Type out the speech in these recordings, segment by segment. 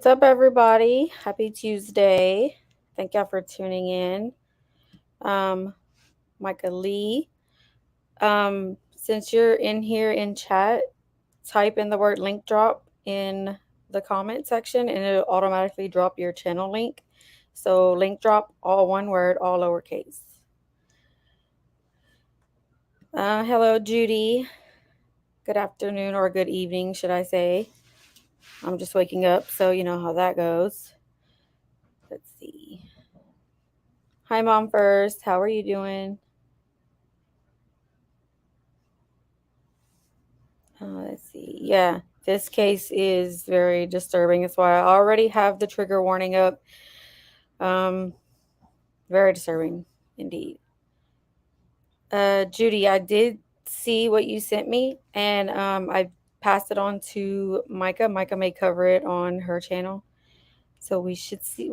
up, everybody? Happy Tuesday. Thank y'all for tuning in. Um, Micah Lee. Since you're in here in chat, type in the word link drop in the comment section and it'll automatically drop your channel link. So, link drop, all one word, all lowercase. Hello, Judy. Good afternoon or good evening, should I say. I'm just waking up, so you know how that goes. Let's see. Hi, Mom First. How are you doing? Let's see. Yeah, this case is very disturbing. That's why I already have the trigger warning up. Um, Very disturbing indeed. Judy, I did see what you sent me, and I passed it on to Micah. Micah may cover it on her channel, so we should see.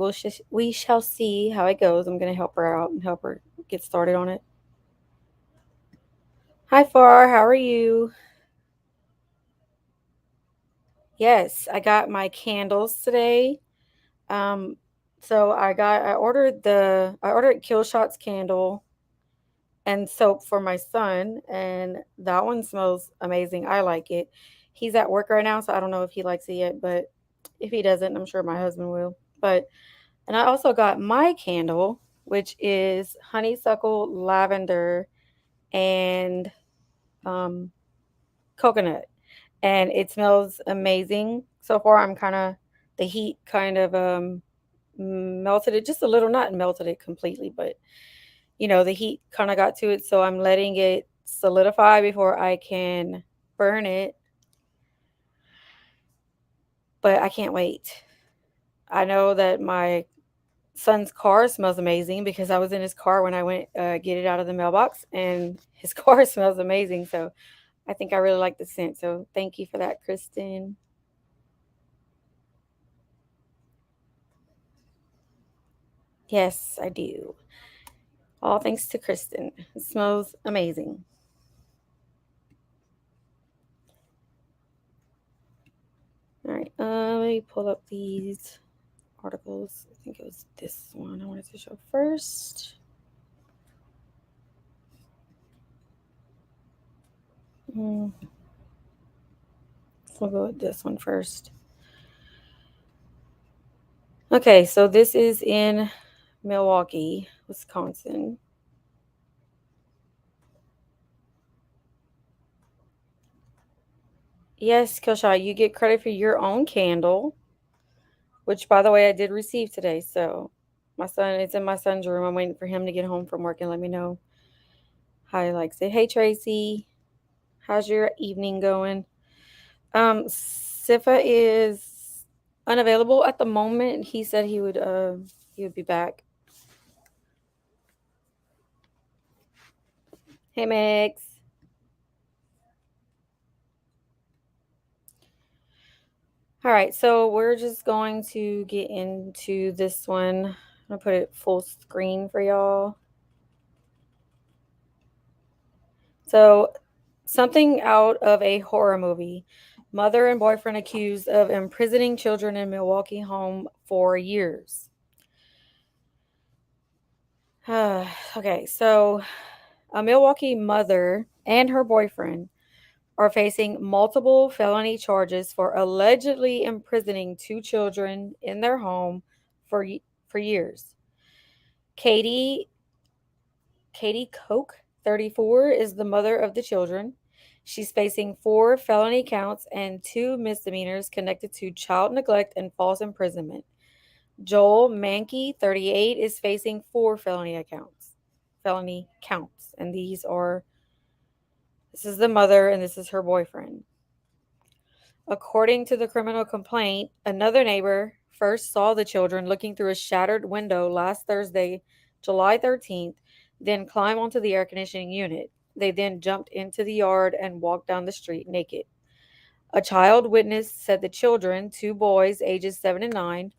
We shall see how it goes. I'm gonna help her out and help her get started on it. Hi, Far. How are you? Yes, I got my candles today. Um, so I ordered Kill Shots candle and soap for my son, and that one smells amazing. I like it. He's at work right now, so I don't know if he likes it yet, but if he doesn't, I'm sure my husband will. But and I also got my candle, which is honeysuckle, lavender, and um, coconut, and it smells amazing. So far, I'm kind of the heat kind of melted it just a little, not melted it completely, but the heat kind of got to it. So I'm letting it solidify before I can burn it. But I can't wait. I know that my son's car smells amazing because I was in his car when I went get it out of the mailbox, and his car smells amazing. So I think I really like the scent. So thank you for that, Kristen. Yes, I do. All thanks to Kristen. It smells amazing. All right, let me pull up these articles. I think it was this one I wanted to show first. Mm, we'll go with this one first. Okay, so this is in Milwaukee, Wisconsin. Yes, Killshot, you get credit for your own candle, which, by the way, I did receive today. So it's in my son's room. I'm waiting for him to get home from work and let me know how he likes it. Hey, Tracy, how's your evening going? Sifa is unavailable at the moment. He said he would be back. Hey, Max. All right, so we're just going to get into this one. I'm gonna put it full screen for y'all. So, something out of a horror movie. Mother and boyfriend accused of imprisoning children in Milwaukee home for years. Okay, so a Milwaukee mother and her boyfriend are facing multiple felony charges for allegedly imprisoning two children in their home for years. Katie Katie Koch, 34, is the mother of the children. She's facing 4 felony counts and 2 misdemeanors connected to child neglect and false imprisonment. Joel Mankey, 38, is facing 4 felony counts, and this is the mother and this is her boyfriend. According to the criminal complaint, another neighbor first saw the children looking through a shattered window last Thursday, July 13th, then climb onto the air conditioning unit. They then jumped into the yard and walked down the street naked. A child witness said the children, 2 boys ages 7 and 9,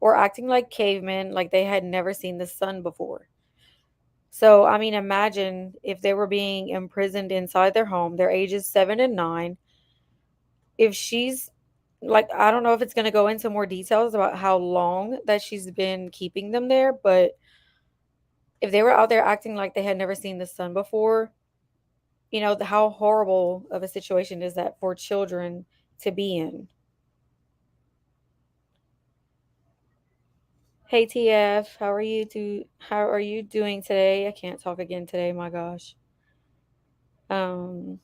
were acting like cavemen, like they had never seen the sun before. So, I mean, imagine if they were being imprisoned inside their home, their ages 7 and 9. If she's Like, I don't know if it's gonna go into more details about how long that she's been keeping them there, but if they were out there acting like they had never seen the sun before, how horrible of a situation is that for children to be in? Hey TF, how are you doing today? I can't talk again today, my gosh. Um,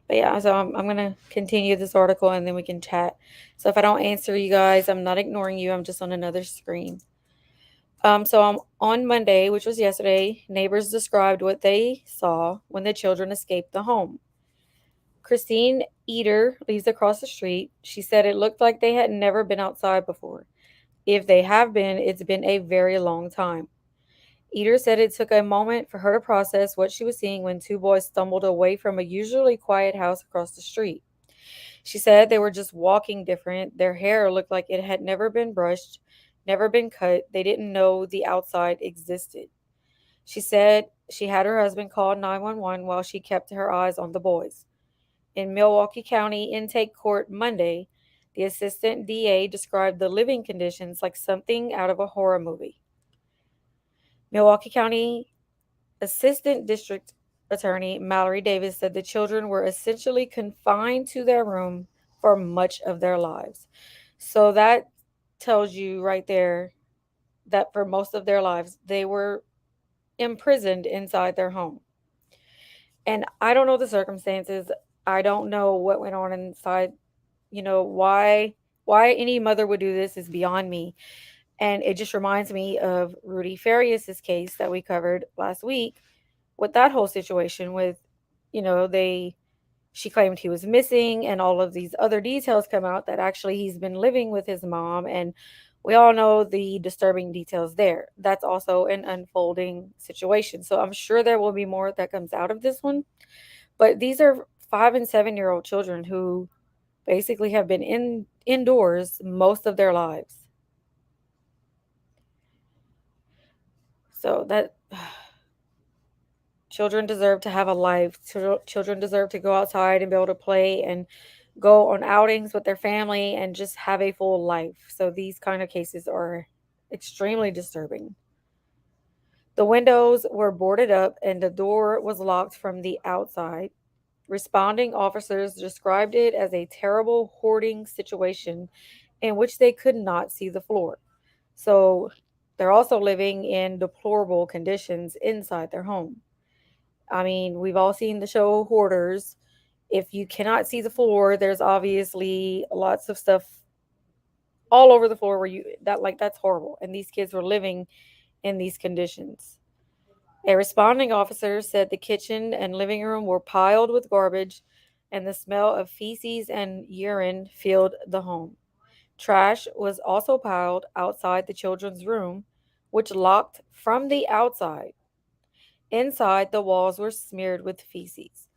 but yeah, so I'm gonna continue this article and then we can chat. So if I don't answer you guys, I'm not ignoring you, I'm just on another screen. On Monday, which was yesterday, neighbors described what they saw when the children escaped the home. Christine Eater lives across the street. She said it looked like they had never been outside before. If they have been, it's been a very long time. Eater said it took a moment for her to process what she was seeing when two boys stumbled away from a usually quiet house across the street. She said they were just walking different. Their hair looked like it had never been brushed, never been cut. They didn't know the outside existed. She said she had her husband call 911 while she kept her eyes on the boys. In Milwaukee County Intake Court Monday, the assistant DA described the living conditions like something out of a horror movie. Milwaukee County Assistant District Attorney Mallory Davis said the children were essentially confined to their room for much of their lives. So that tells you right there that for most of their lives, they were imprisoned inside their home. And I don't know the circumstances. I don't know what went on inside. Why any mother would do this is beyond me. And it just reminds me of Rudy Farias's case that we covered last week with that whole situation with, they she claimed he was missing and all of these other details come out that actually he's been living with his mom, and we all know the disturbing details there. That's also an unfolding situation. So I'm sure there will be more that comes out of this one. But these are 5 and 7-year-old children who basically have been indoors most of their lives. So that children deserve to have a life. Children deserve to go outside and be able to play and go on outings with their family and just have a full life. So these kind of cases are extremely disturbing. The windows were boarded up and the door was locked from the outside. Responding officers described it as a terrible hoarding situation in which they could not see the floor. So they're also living in deplorable conditions inside their home. I mean, we've all seen the show Hoarders. If you cannot see the floor, there's obviously lots of stuff all over the floor where that's horrible. And these kids were living in these conditions. A responding officer said the kitchen and living room were piled with garbage and the smell of feces and urine filled the home. Trash was also piled outside the children's room, which locked from the outside. Inside, the walls were smeared with feces.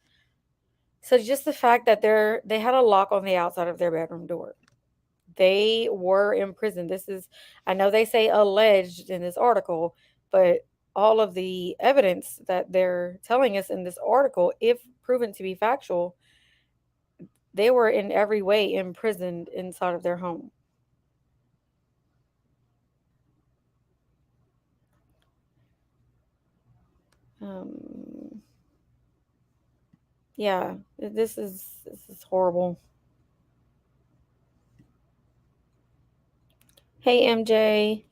So just the fact that they had a lock on the outside of their bedroom door. They were in prison. I know they say alleged in this article, but all of the evidence that they're telling us in this article, if proven to be factual, they were in every way imprisoned inside of their home. Um, yeah, this is horrible. Hey MJ.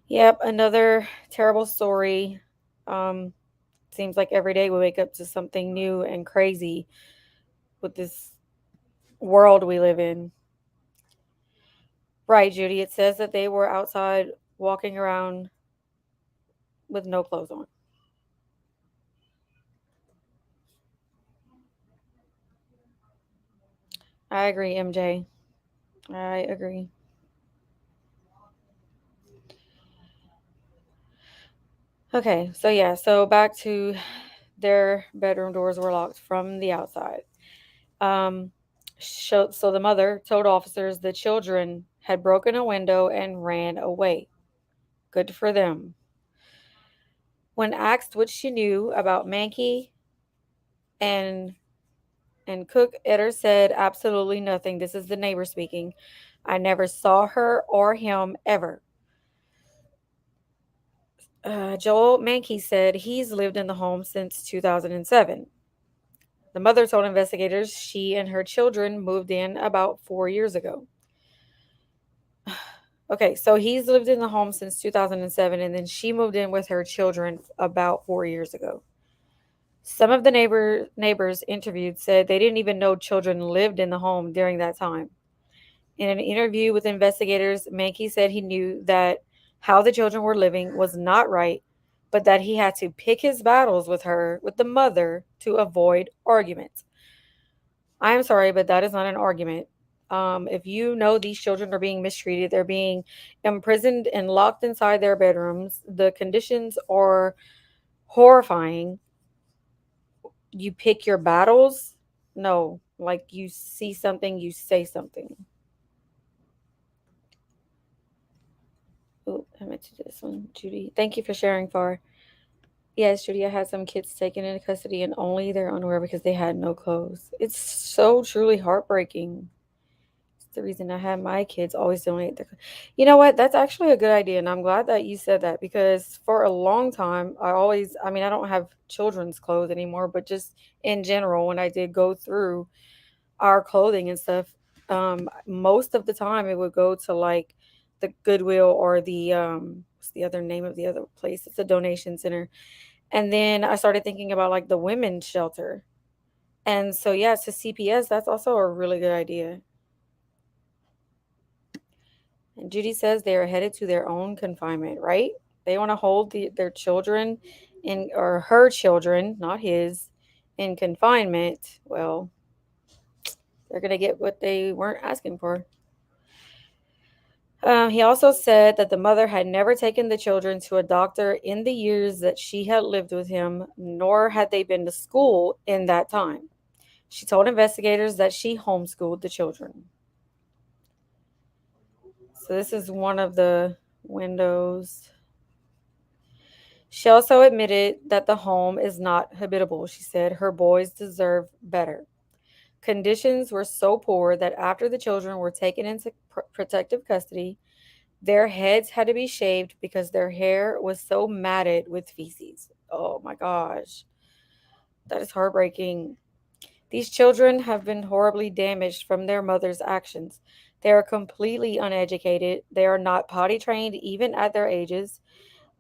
Yep, another terrible story. Um, Seems like every day we wake up to something new and crazy with this world we live in. Right, Judy. It says that they were outside walking around with no clothes on. I agree, MJ. I agree. Okay, so yeah, so back to their bedroom doors were locked from the outside. Um, so the mother told officers the children had broken a window and ran away. Good for them. When asked what she knew about Mankey and And Cook Etter said absolutely nothing. This is the neighbor speaking. I never saw her or him ever. Joel Mankey said he's lived in the home since 2007. The mother told investigators she and her children moved in about 4 years ago. Okay, so he's lived in the home since 2007, and then she moved in with her children about 4 years ago. Some of the neighbors interviewed said they didn't even know children lived in the home during that time. In an interview with investigators, Mankey said he knew that how the children were living was not right, but that he had to pick his battles with the mother, to avoid arguments. I am sorry, but that is not an argument. If you know these children are being mistreated, they're being imprisoned and locked inside their bedrooms, the conditions are horrifying. You pick your battles? No, like you see something, you say something. Oh, I meant to do this one, Judy. Thank you for sharing, Far. Yes, Judy, I had some kids taken into custody and only their underwear because they had no clothes. It's so truly heartbreaking. It's the reason I had my kids always donate their. You know what? That's actually a good idea, and I'm glad that you said that because for a long time, I mean, I don't have children's clothes anymore, but just in general, when I did go through our clothing and stuff, most of the time it would go to like the Goodwill or the what's the other name of the other place? It's a donation center. And then I started thinking about like the women's shelter. And so yeah, to CPS, that's also a really good idea. And Judy says they are headed to their own confinement, right? They want to hold their children in, or her children, not his, in confinement. Well, they're going to get what they weren't asking for. He also said that the mother had never taken the children to a doctor in the years that she had lived with him, nor had they been to school in that time. She told investigators that she homeschooled the children. So, this is one of the windows. She also admitted that the home is not habitable. She said her boys deserve better. Conditions were so poor that after the children were taken into protective custody, their heads had to be shaved because their hair was so matted with feces. Oh my gosh. That is heartbreaking. These children have been horribly damaged from their mother's actions. They are completely uneducated. They are not potty trained even at their ages.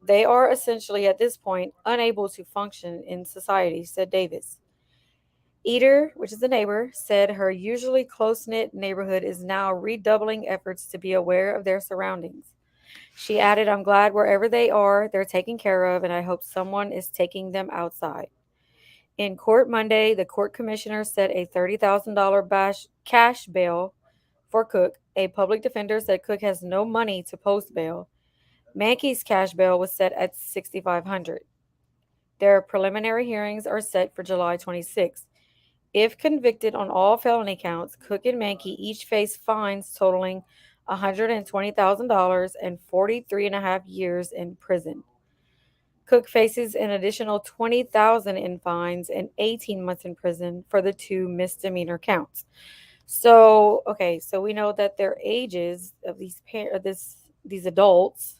They are essentially at this point unable to function in society, said Davis. Eater, which is a neighbor, said her usually close knit neighborhood is now redoubling efforts to be aware of their surroundings. She added, I'm glad wherever they are, they're taken care of, and I hope someone is taking them outside. In court Monday, the court commissioner set a $30,000 cash bail for Cook. A public defender said Cook has no money to post bail. Mankey's cash bail was set at $6,500. Their preliminary hearings are set for July 26th. If convicted on all felony counts, Cook and Mankey each face fines totaling $120,000 and 43 and a half years in prison. Cook faces an additional 20,000 in fines and 18 months in prison for the two misdemeanor counts. So, okay, so we know that their ages of these adults,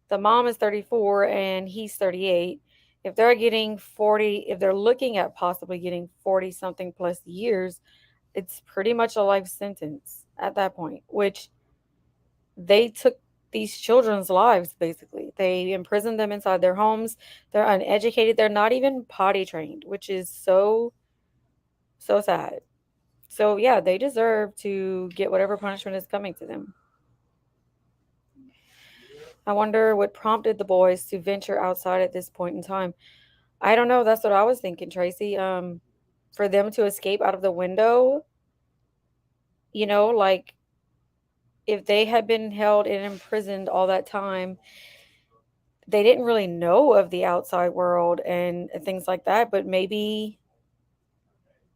the mom is 34 and he's 38. If they're getting 40, if they're looking at possibly getting 40 something plus years, it's pretty much a life sentence at that point, which they took these children's lives basically. They imprisoned them inside their homes. They're uneducated. They're not even potty trained, which is so sad. So yeah, they deserve to get whatever punishment is coming to them. I wonder what prompted the boys to venture outside at this point in time. I don't know. That's what I was thinking, Tracy. For them to escape out of the window, like if they had been held and imprisoned all that time, they didn't really know of the outside world and things like that, but maybe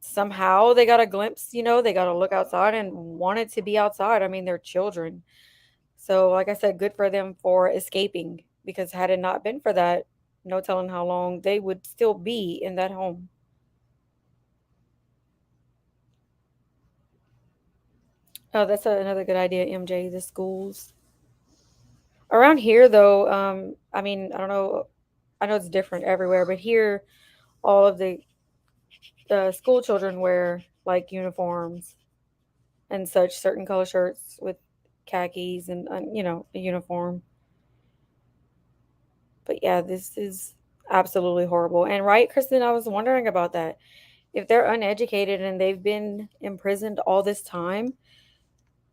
somehow they got a glimpse, they got to look outside and wanted to be outside. I mean, they're children. So, like I said, good for them for escaping because had it not been for that, no telling how long they would still be in that home. Oh, that's another good idea, MJ. The schools around here, though. I mean, I don't know. I know it's different everywhere, but here, all of the school children wear like uniforms and such, certain color shirts with khakis and a uniform. But yeah, this is absolutely horrible. And right, Kristen, I was wondering about that. If they're uneducated and they've been imprisoned all this time,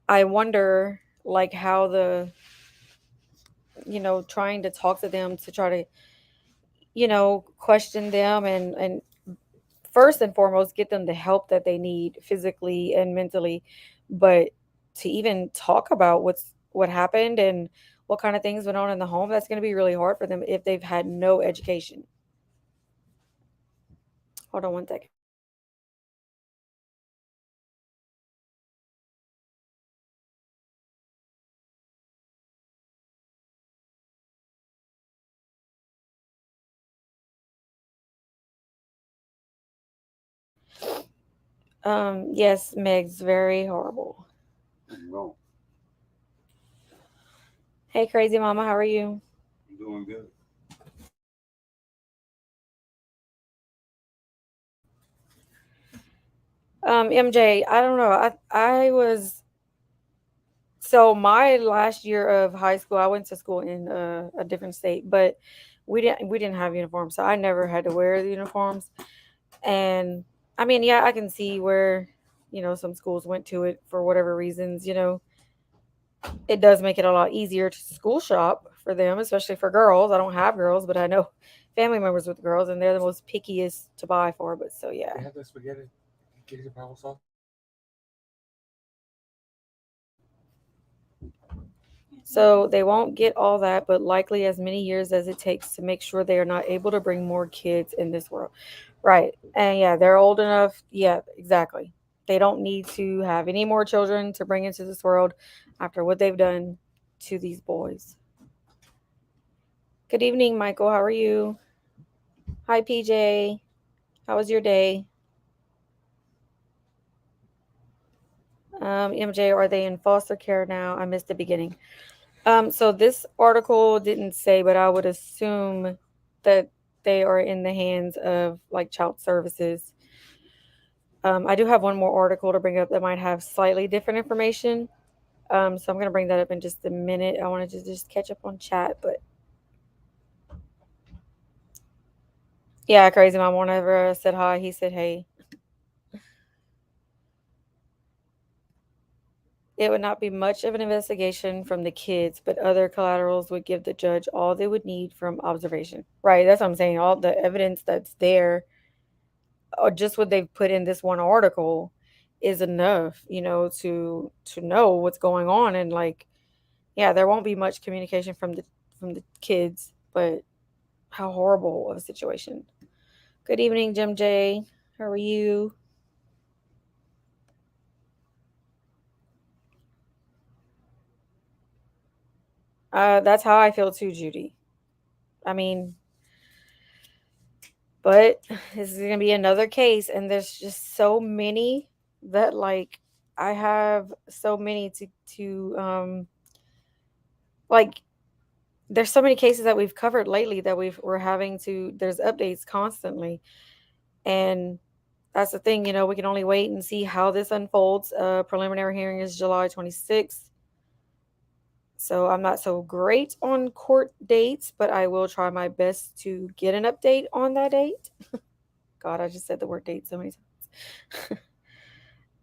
I wonder like how trying to talk to them to try to, question them and first and foremost get them the help that they need physically and mentally, but to even talk about what happened and what kind of things went on in the home, that's going to be really hard for them if they've had no education. Hold on one second. Yes, Meg's very horrible. Wrong. Hey, crazy mama, how are you? I'm doing good. MJ, I don't know. I was so my last year of high school, I went to school in a different state, but we didn't have uniforms, so I never had to wear the uniforms. And I mean, yeah, I can see where some schools went to it for whatever reasons. It does make it a lot easier to school shop for them, especially for girls. I don't have girls, but I know family members with girls, and they're the most pickiest to buy for. But so yeah. They have the spaghetti, problem sauce. So they won't get all that, but likely as many years as it takes to make sure they are not able to bring more kids in this world. Right. And yeah, they're old enough. Yeah, exactly. They don't need to have any more children to bring into this world after what they've done to these boys. Good evening, Michael. How are you? Hi, PJ. How was your day? MJ, are they in foster care now? I missed the beginning. So this article didn't say, but I would assume that they are in the hands of like child services. I do have one more article to bring up that might have slightly different information. So I'm gonna bring that up in just a minute. I wanted to just catch up on chat, but yeah, crazy mom. Whenever I said hi, he said hey. It would not be much of an investigation from the kids, but other collaterals would give the judge all they would need from observation. Right, that's what I'm saying. All the evidence that's there, or just what they've put in this one article, is enough, to know what's going on. And like, yeah, there won't be much communication from the kids, but how horrible of a situation. Good evening, Jim J. How are you? That's how I feel too, Judy. I mean, but this is gonna be another case, and there's just so many that like I have so many to like there's so many cases that we've covered lately that we're having to there's updates constantly. And that's the thing, we can only wait and see how this unfolds. Preliminary hearing is July 26th. So I'm not so great on court dates, but I will try my best to get an update on that date. God, I just said the word date so many times.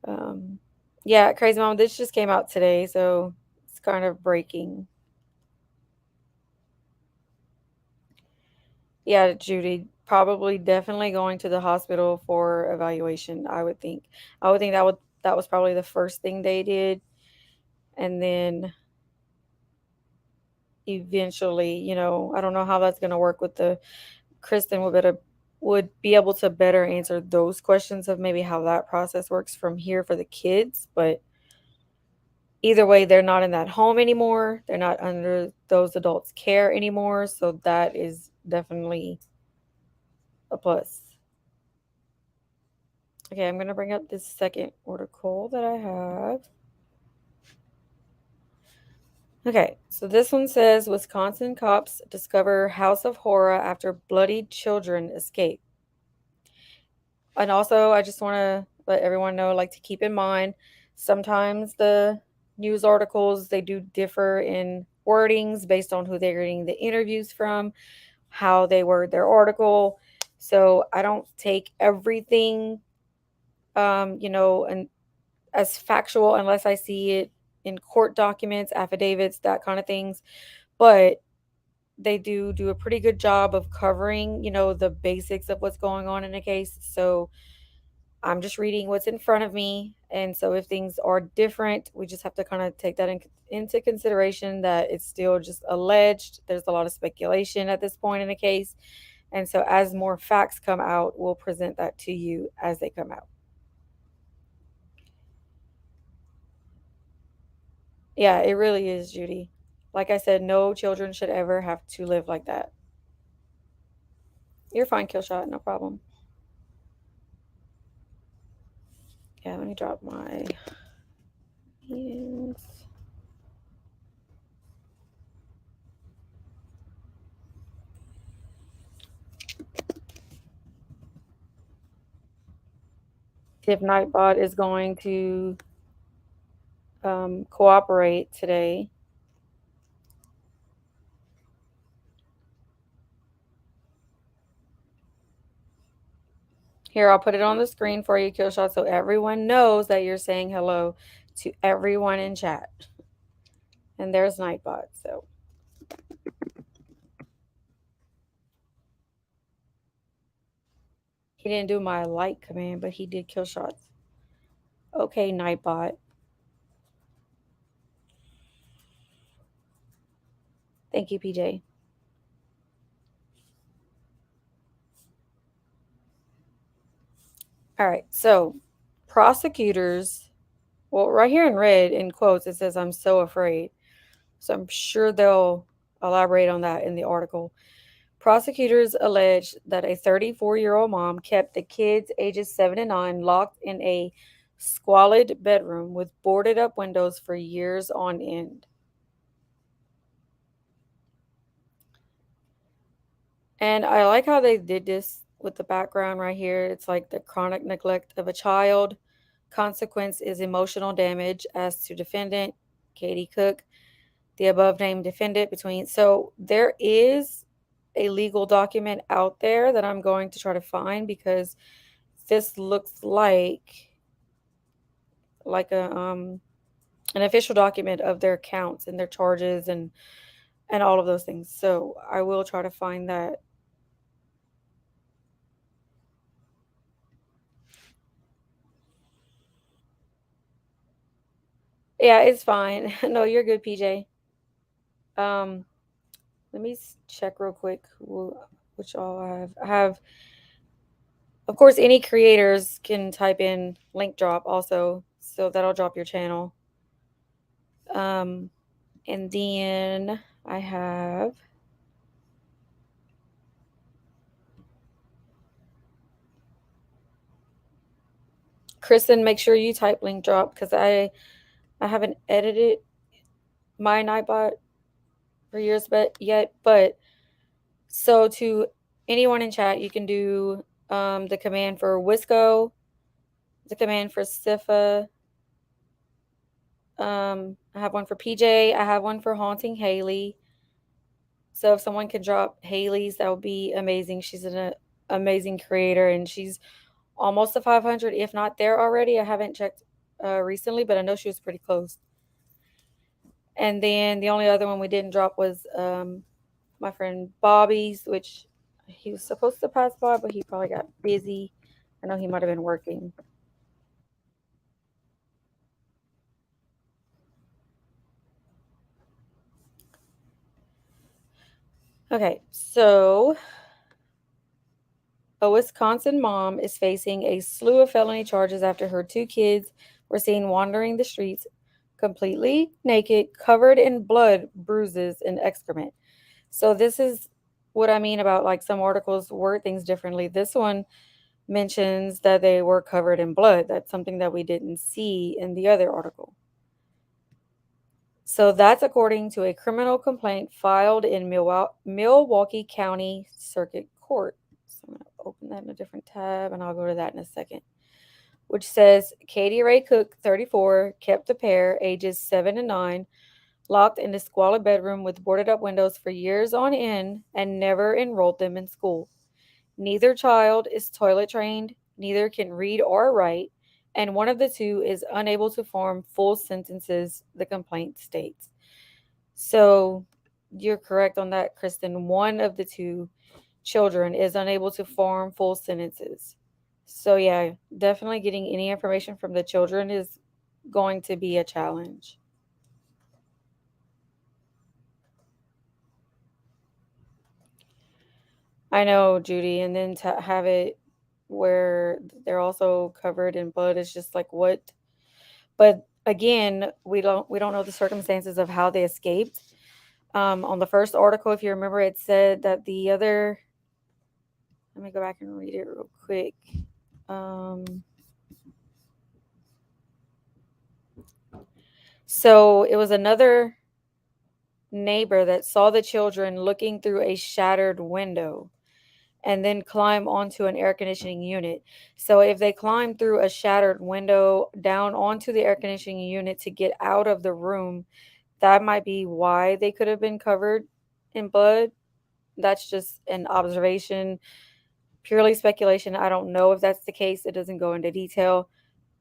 um, yeah, crazy mom. This just came out today, so it's kind of breaking. Yeah, Judy, probably definitely going to the hospital for evaluation. I would think that was probably the first thing they did, and then eventually, I don't know how that's going to work with the Kristen would be able to better answer those questions of maybe how that process works from here for the kids. But either way, they're not in that home anymore. They're not under those adults' care anymore. So that is definitely a plus. Okay, I'm going to bring up this second article that I have. Okay, so this one says Wisconsin cops discover house of horror after bloodied children escape. And also, I just want to let everyone know, like, to keep in mind, sometimes the news articles they do differ in wordings based on who they're getting the interviews from, how they word their article. So I don't take everything, and as factual unless I see it in court documents, affidavits, that kind of things. But they do a pretty good job of covering, the basics of what's going on in a case. So I'm just reading what's in front of me. And so if things are different, we just have to kind of take that into consideration that it's still just alleged. There's a lot of speculation at this point in the case. And so as more facts come out, we'll present that to you as they come out. Yeah, it really is, Judy. Like I said, no children should ever have to live like that. You're fine, Killshot, no problem. Yeah, let me drop my hands. If Nightbot is going to cooperate today. Here, I'll put it on the screen for you, Killshot, so everyone knows that you're saying hello to everyone in chat. And there's Nightbot. So he didn't do my like command, but he did Killshot's. Okay, Nightbot. Thank you, PJ. All right, so prosecutors, well, right here in red, in quotes, it says, I'm so afraid. So I'm sure they'll elaborate on that in the article. Prosecutors allege that a 34-year-old mom kept the kids ages 7 and 9 locked in a squalid bedroom with boarded up windows for years on end. And I like how they did this with the background right here. It's like the chronic neglect of a child. Consequence is emotional damage as to defendant, Katie Cook, the above named defendant between. So there is a legal document out there that I'm going to try to find because this looks like a an official document of their counts and their charges and all of those things. So I will try to find that. Yeah, it's fine. No, you're good, PJ. Um, let me check real quick which all I have. I have, of course, any creators can type in link drop also, so that'll drop your channel. Um, and then I have Kristen. Make sure you type link drop because I haven't edited my Nightbot for years, but yet. But so to anyone in chat, you can do the command for Wisco, the command for Sifa. I have one for PJ. I have one for Haunting Haley. So if someone can drop Haley's, that would be amazing. She's an amazing creator, and she's almost to 500, if not there already. I haven't checked recently, but I know she was pretty close. And then the only other one we didn't drop was my friend Bobby's, which he was supposed to pass by, but he probably got busy. I know he might have been working. Okay, so a Wisconsin mom is facing a slew of felony charges after her two kids were seen wandering the streets completely naked, covered in blood, bruises, and excrement. So this is what I mean about like some articles word things differently. This one mentions that they were covered in blood. That's something that we didn't see in the other article. So that's according to a criminal complaint filed in Milwaukee County Circuit Court. So I'm going to open that in a different tab and I'll go to that in a second. Which says Katie Ray Cook, 34, kept the pair, ages 7 and 9, locked in a squalid bedroom with boarded up windows for years on end and never enrolled them in school. Neither child is toilet trained, neither can read or write, and one of the two is unable to form full sentences, the complaint states. So you're correct on that, Kristen. One of the two children is unable to form full sentences. So, yeah, definitely getting any information from the children is going to be a challenge. I know, Judy, and then to have it where they're also covered in blood is just like what. But again, we don't know the circumstances of how they escaped. On the first article, if you remember, it said that the other. Let me go back and read it real quick. Um, so it was another neighbor that saw the children looking through a shattered window and then climb onto an air conditioning unit. So if they climb through a shattered window down onto the air conditioning unit to get out of the room, that might be why they could have been covered in blood. That's just an observation, purely speculation. I don't know if that's the case. It doesn't go into detail,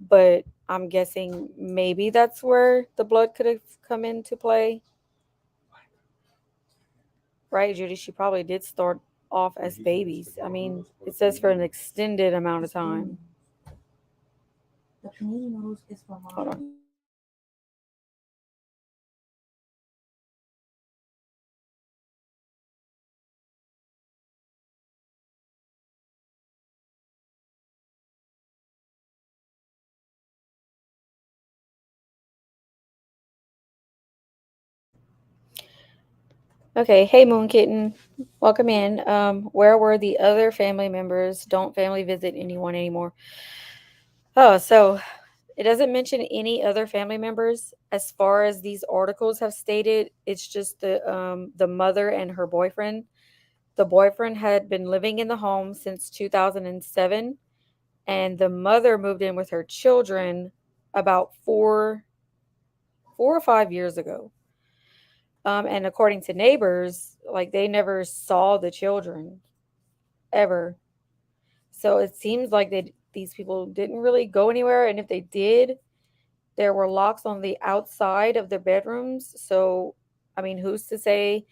but I'm guessing maybe that's where the blood could have come into play. Right, Judy? She probably did start off as babies. I mean, it says for an extended amount of time. Hold on. Okay, hey Moon Kitten, welcome in. Where were the other family members? Don't family visit anyone anymore? Oh, so it doesn't mention any other family members as far as these articles have stated. It's just the mother and her boyfriend. The boyfriend had been living in the home since 2007, and the mother moved in with her children about 4 or 5 years ago. And according to neighbors, like they never saw the children ever. So it seems like these people didn't really go anywhere, and if they did, there were locks on the outside of their bedrooms. So, I mean, who's to say?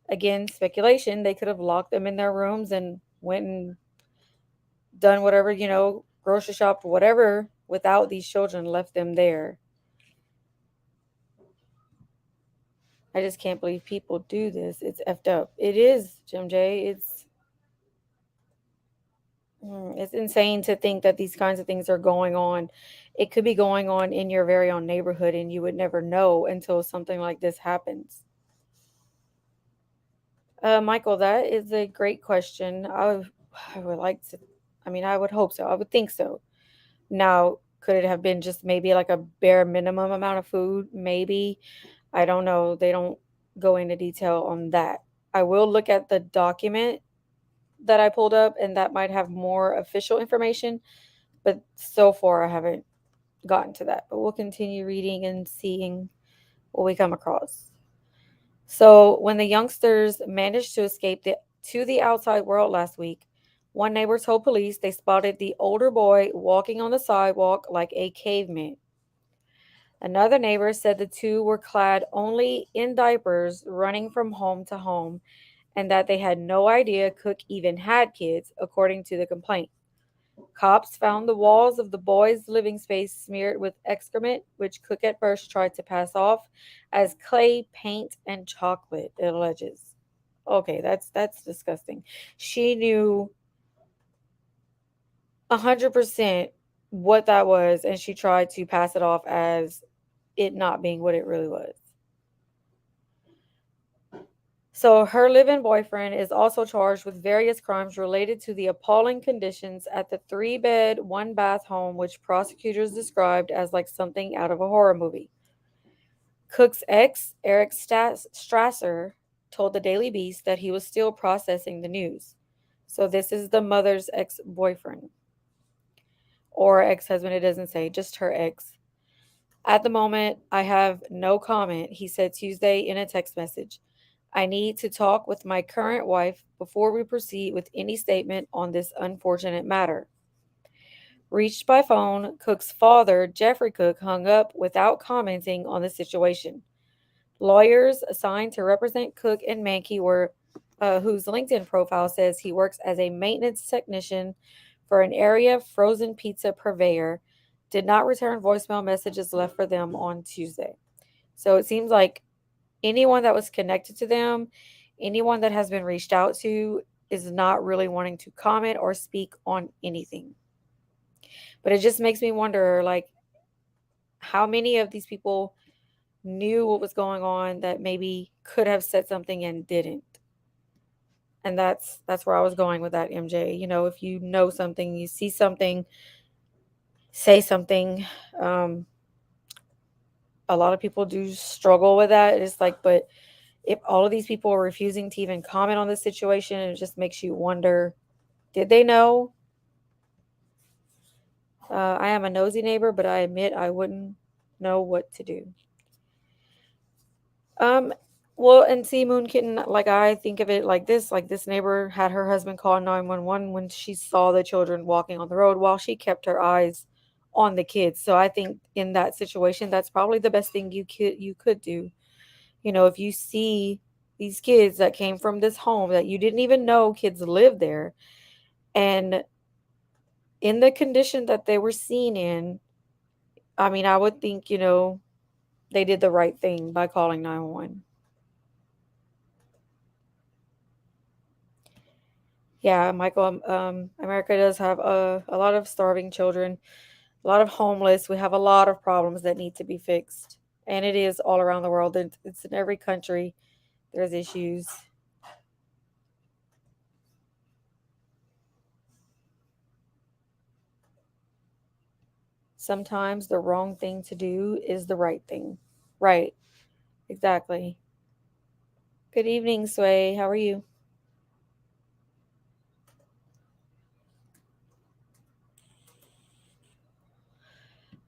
Again, speculation. They could have locked them in their rooms and went and done whatever, grocery shop, whatever, without these children, left them there. I just can't believe people do this. It's effed up. It is, Jim J. It's insane to think that these kinds of things are going on. It could be going on in your very own neighborhood, and you would never know until something like this happens. Michael, that is a great question. I would like to, I mean, I would hope so. I would think so. Now, could it have been just maybe like a bare minimum amount of food? Maybe. I don't know. They don't go into detail on that. I will look at the document that I pulled up, and that might have more official information, but so far I haven't gotten to that. But we'll continue reading and seeing what we come across. So, when the youngsters managed to escape to the outside world last week, one neighbor told police they spotted the older boy walking on the sidewalk like a caveman. Another neighbor said the two were clad only in diapers, running from home to home, and that they had no idea Cook even had kids, according to the complaint. Cops found the walls of the boys' living space smeared with excrement, which Cook at first tried to pass off as clay, paint, and chocolate, it alleges. Okay, that's disgusting. She knew 100% what that was, and she tried to pass it off as it not being what it really was. So her live-in boyfriend is also charged with various crimes related to the appalling conditions at the three-bed, one-bath home, which prosecutors described as like something out of a horror movie. Cook's ex, Eric Strasser, told the Daily Beast that he was still processing the news. So this is the mother's ex boyfriend or ex husband, it doesn't say, just her ex. At the moment, I have no comment, he said Tuesday in a text message. I need to talk with my current wife before we proceed with any statement on this unfortunate matter. Reached by phone, Cook's father, Jeffrey Cook, hung up without commenting on the situation. Lawyers assigned to represent Cook and Mankey were, whose LinkedIn profile says he works as a maintenance technician for an area frozen pizza purveyor, did not return voicemail messages left for them on Tuesday. So it seems like anyone that was connected to them, anyone that has been reached out to, is not really wanting to comment or speak on anything. But it just makes me wonder, like, how many of these people knew what was going on that maybe could have said something and didn't. And that's where I was going with that, MJ. If you know something, you see something, say something. Um, a lot of people do struggle with that. It's like, but if all of these people are refusing to even comment on this situation, it just makes you wonder, did they know? I am a nosy neighbor, but I admit I wouldn't know what to do. Um, well, and see, Moon Kitten, like I think of it like this neighbor had her husband call 911 when she saw the children walking on the road while she kept her eyes on the kids. So I think in that situation, that's probably the best thing you could do. If you see these kids that came from this home that you didn't even know kids lived there, and in the condition that they were seen in, I mean, I would think, they did the right thing by calling 911. Yeah, Michael, America does have a lot of starving children, a lot of homeless. We have a lot of problems that need to be fixed. And it is all around the world. It's in every country. There's issues. Sometimes the wrong thing to do is the right thing. Right. Exactly. Good evening, Sway. How are you?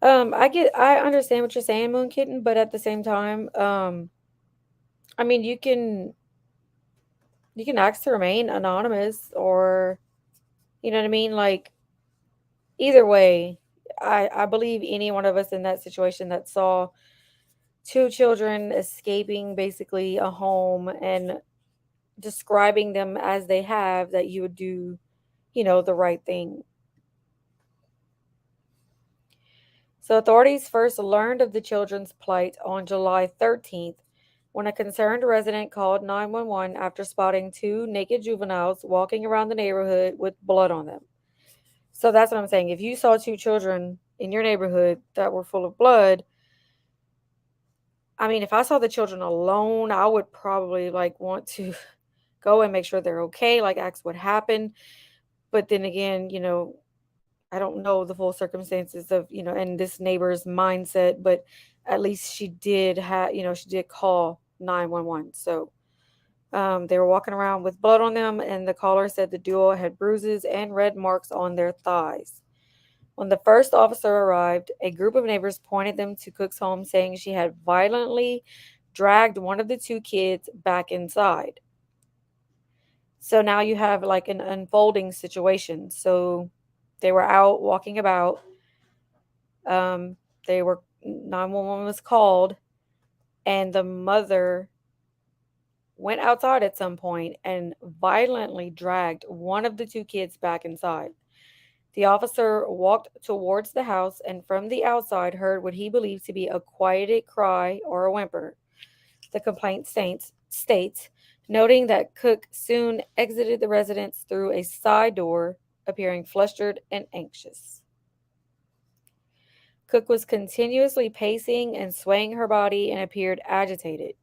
I understand what you're saying, Moon Kitten, but at the same time, I mean, you can ask to remain anonymous, or you know what I mean? Like, either way, I believe any one of us in that situation that saw two children escaping basically a home and describing them as they have, that you would do, the right thing. So authorities first learned of the children's plight on July 13th when a concerned resident called 911 after spotting two naked juveniles walking around the neighborhood with blood on them. So that's what I'm saying. If you saw two children in your neighborhood that were full of blood, I mean, if I saw the children alone, I would probably like want to go and make sure they're okay, like ask what happened. But then again, I don't know the full circumstances of, and this neighbor's mindset, but at least she did have, she did call 911. So they were walking around with blood on them, and the caller said the duo had bruises and red marks on their thighs. When the first officer arrived, a group of neighbors pointed them to Cook's home, saying she had violently dragged one of the two kids back inside. So now you have like an unfolding situation. So they were out walking about. Um, they were 911 was called, and the mother went outside at some point and violently dragged one of the two kids back inside. The officer walked towards the house and from the outside heard what he believed to be a quieted cry or a whimper. The complaint states, noting that Cook soon exited the residence through a side door, appearing flustered and anxious. Cook was continuously pacing and swaying her body and appeared agitated.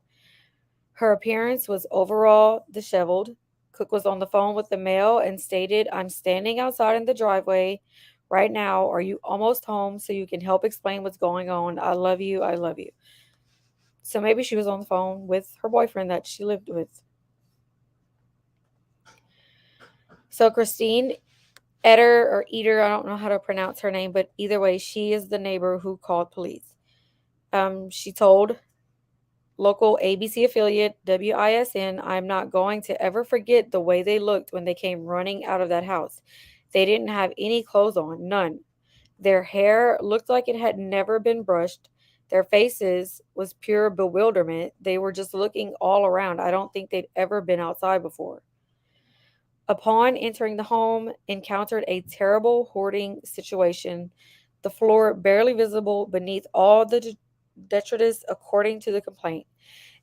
Her appearance was overall disheveled. Cook was on the phone with the male and stated, I'm standing outside in the driveway right now. Are you almost home so you can help explain what's going on? I love you. I love you. So maybe she was on the phone with her boyfriend that she lived with. So Christine Eder or Eder, I don't know how to pronounce her name, but either way, she is the neighbor who called police. She told local ABC affiliate WISN, I'm not going to ever forget the way they looked when they came running out of that house. They didn't have any clothes on, none. Their hair looked like it had never been brushed. Their faces was pure bewilderment. They were just looking all around. I don't think they'd ever been outside before. Upon entering the home, encountered a terrible hoarding situation. The floor barely visible beneath all the detritus, according to the complaint.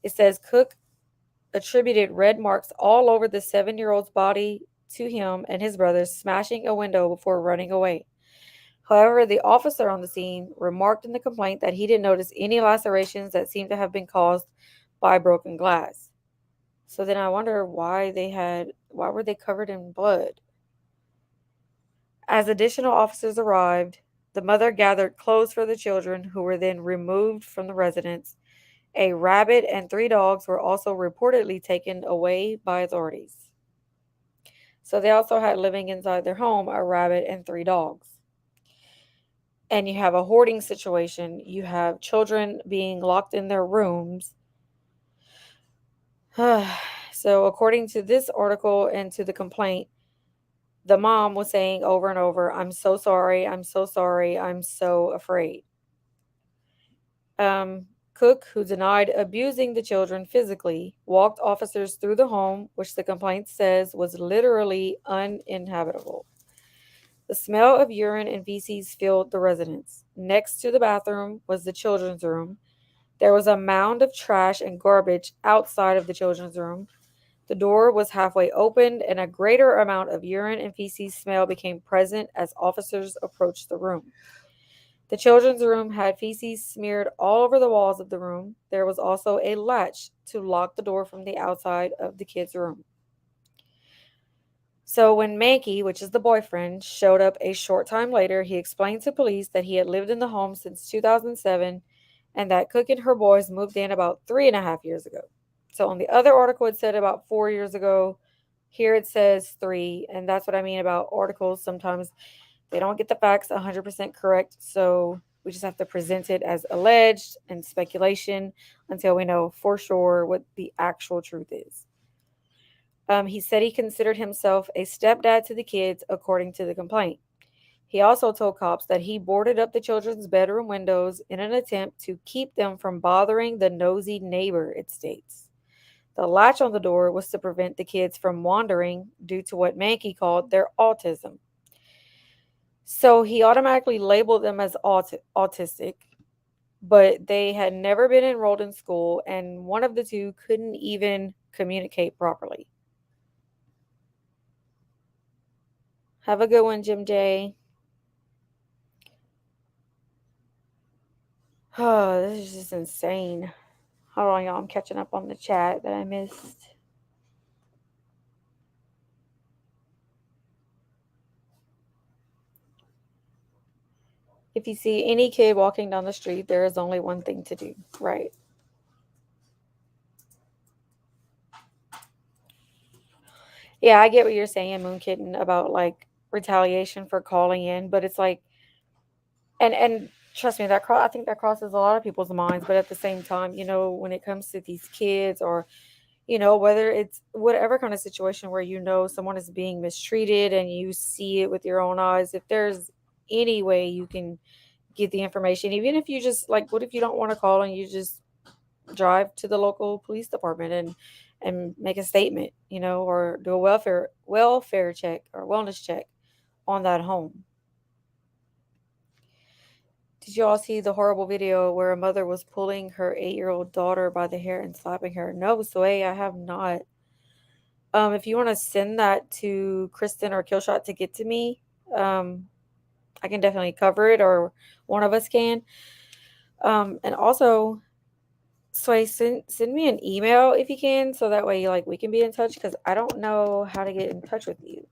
It says Cook attributed red marks all over the 7-year-old's body to him and his brothers smashing a window before running away. However, the officer on the scene remarked in the complaint that he didn't notice any lacerations that seemed to have been caused by broken glass. So then I wonder why were they covered in blood? As additional officers arrived, the mother gathered clothes for the children, who were then removed from the residence. A rabbit and 3 dogs were also reportedly taken away by authorities. So they also had living inside their home a rabbit and 3 dogs. And you have a hoarding situation. You have children being locked in their rooms. So, according to this article and to the complaint, the mom was saying over and over, I'm so sorry, I'm so sorry, I'm so afraid. Cook, who denied abusing the children physically, walked officers through the home, which the complaint says was literally uninhabitable. The smell of urine and feces filled the residence. Next to the bathroom was the children's room. There was a mound of trash and garbage outside of the children's room. The door was halfway opened, and a greater amount of urine and feces smell became present as officers approached the room. The children's room had feces smeared all over the walls of the room. There was also a latch to lock the door from the outside of the kids' room. So when Mankey, which is the boyfriend, showed up a short time later, he explained to police that he had lived in the home since 2007 and that Cook and her boys moved in about 3.5 years ago. So on the other article, it said about 4 years ago. Here it says 3, and that's what I mean about articles. Sometimes they don't get the facts 100% correct, so we just have to present it as alleged and speculation until we know for sure what the actual truth is. He said he considered himself a stepdad to the kids, according to the complaint. He also told cops that he boarded up the children's bedroom windows in an attempt to keep them from bothering the nosy neighbor, it states. The latch on the door was to prevent the kids from wandering due to what Mankey called their autism. So he automatically labeled them as autistic, but they had never been enrolled in school, and one of the two couldn't even communicate properly. Have a good one, Jim J. Oh, this is just insane. Hold on, y'all. I'm catching up on the chat that I missed. If you see any kid walking down the street, there is only one thing to do, right? Yeah, I get what you're saying, Moon Kitten, about like retaliation for calling in, but it's like, and trust me, I think that crosses a lot of people's minds. But at the same time, when it comes to these kids, or whether it's whatever kind of situation where someone is being mistreated and you see it with your own eyes, if there's any way you can get the information, even if you just like, what if you don't want to call and you just drive to the local police department and make a statement, or do a welfare check or wellness check on that home. Did you all see the horrible video where a mother was pulling her 8-year-old daughter by the hair and slapping her? No, Sway, I have not. If you want to send that to Kristen or Killshot to get to me, I can definitely cover it, or one of us can. And also, Sway, send me an email if you can, so that way we can be in touch, because I don't know how to get in touch with you.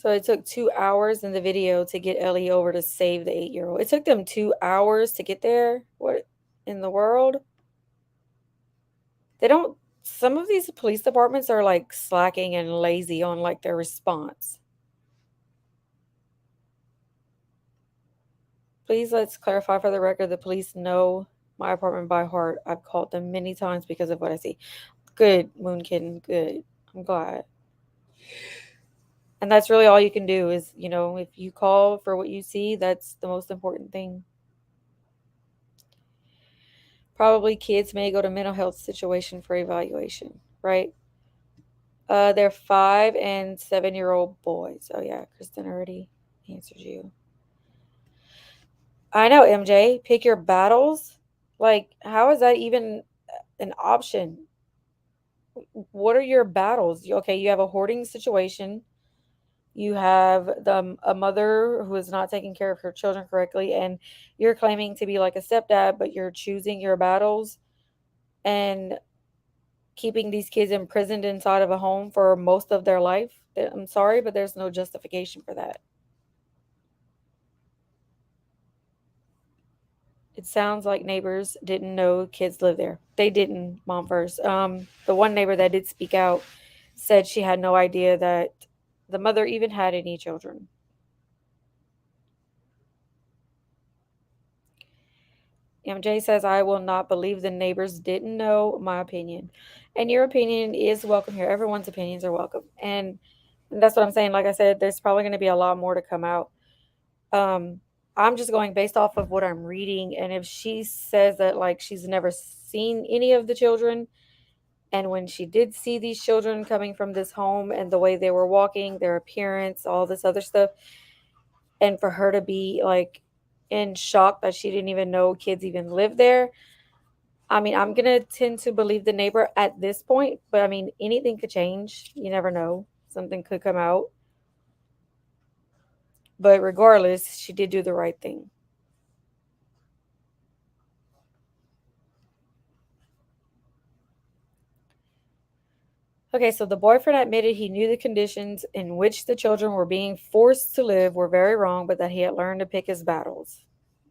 So it took 2 hours in the video to get Ellie over to save the 8-year-old. It took them 2 hours to get there. What in the world? They don't. Some of these police departments are like slacking and lazy on like their response. Please let's clarify for the record the police know my apartment by heart. I've called them many times because of what I see. Good, Moonkin, good. I'm glad. And that's really all you can do is, if you call for what you see, that's the most important thing. Probably kids may go to mental health situation for evaluation, right? They're 5 and 7-year-old boys. Oh yeah, Kristen already answered you. I know, MJ. Pick your battles. Like, how is that even an option? What are your battles? Okay, you have a hoarding situation. You have a mother who is not taking care of her children correctly, and you're claiming to be like a stepdad, but you're choosing your battles and keeping these kids imprisoned inside of a home for most of their life. I'm sorry, but there's no justification for that. It sounds like neighbors didn't know kids live there. They didn't, mom first. The one neighbor that did speak out said she had no idea that the mother even had any children. MJ says, I will not believe the neighbors didn't know my opinion. And your opinion is welcome here. Everyone's opinions are welcome. And that's what I'm saying. Like I said, there's probably going to be a lot more to come out. Um, I'm just going based off of what I'm reading. And if she says that, like, she's never seen any of the children, and when she did see these children coming from this home and the way they were walking, their appearance, all this other stuff, and for her to be like in shock that she didn't even know kids even lived there. I mean, I'm going to tend to believe the neighbor at this point, but I mean, anything could change. You never know. Something could come out. But regardless, she did do the right thing. Okay, so the boyfriend admitted he knew the conditions in which the children were being forced to live were very wrong, but that he had learned to pick his battles.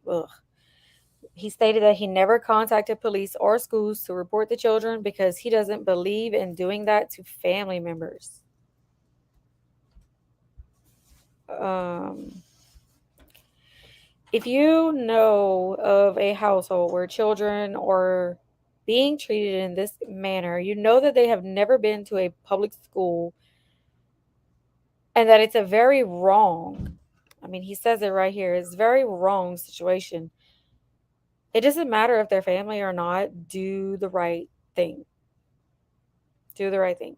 Ugh. He stated that he never contacted police or schools to report the children because he doesn't believe in doing that to family members. If you know of a household where children are being treated in this manner, you know that they have never been to a public school and that it's a very wrong, I mean, he says it right here, it's very wrong situation. It doesn't matter if they're family or not, do the right thing. Do the right thing.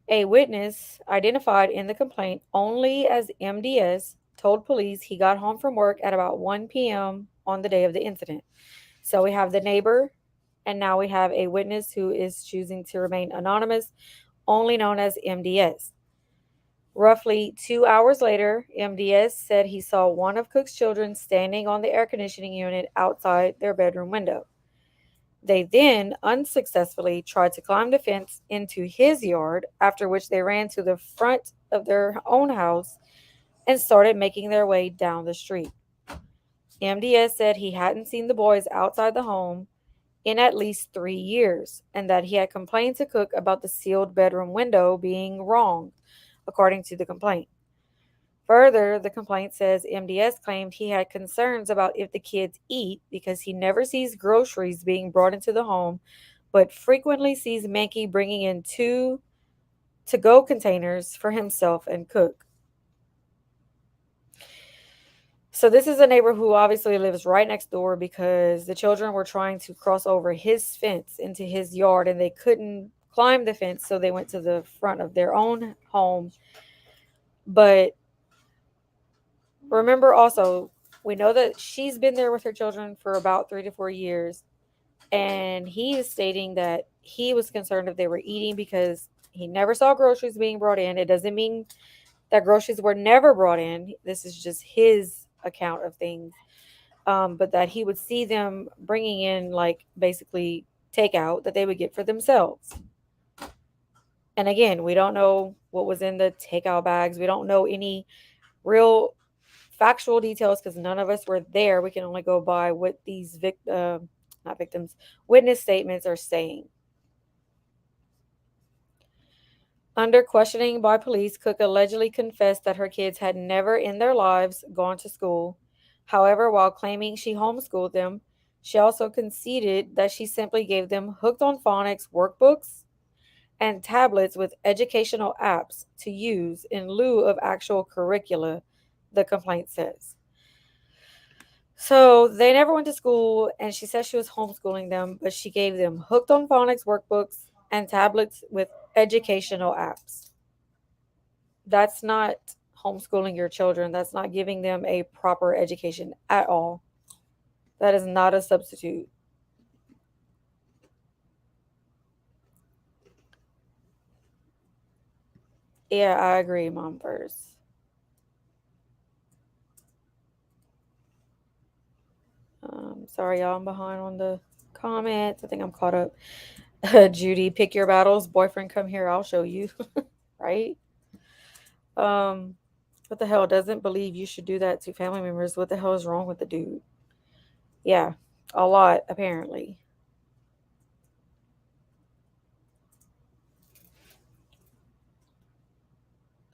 A witness identified in the complaint only as MDS told police he got home from work at about 1 p.m. on the day of the incident. So we have the neighbor, and now we have a witness who is choosing to remain anonymous, only known as MDS. Roughly 2 hours later, MDS said he saw one of Cook's children standing on the air conditioning unit outside their bedroom window. They then unsuccessfully tried to climb the fence into his yard, after which they ran to the front of their own house and started making their way down the street. MDS said he hadn't seen the boys outside the home in at least 3 years and that he had complained to Cook about the sealed bedroom window being wrong, according to the complaint. Further, the complaint says MDS claimed he had concerns about if the kids eat because he never sees groceries being brought into the home, but frequently sees Mankey bringing in 2 to-go containers for himself and Cook. So this is a neighbor who obviously lives right next door because the children were trying to cross over his fence into his yard and they couldn't climb the fence, so they went to the front of their own home. But remember also, we know that she's been there with her children for about 3 to 4 years, and he is stating that he was concerned if they were eating because he never saw groceries being brought in. It doesn't mean that groceries were never brought in. This is just his account of things. But that he would see them bringing in, like, basically takeout that they would get for themselves. And again, we don't know what was in the takeout bags. We don't know any real factual details because none of us were there. We can only go by what these not victims, witness statements are saying. Under questioning by police, Cook allegedly confessed that her kids had never in their lives gone to school. However, while claiming she homeschooled them, she also conceded that she simply gave them hooked on phonics workbooks and tablets with educational apps to use in lieu of actual curricula, the complaint says. So they never went to school, and she says she was homeschooling them, but she gave them hooked on phonics workbooks and tablets with educational apps. That's not homeschooling your children. That's not giving them a proper education at all. That is not a substitute. Yeah, I agree, Mom First. Sorry, y'all, I'm behind on the comments. I think I'm caught up. Judy, pick your battles. Boyfriend, come here. I'll show you. Right? Um, what the hell? Doesn't believe you should do that to family members. What the hell is wrong with the dude? Yeah, a lot, apparently.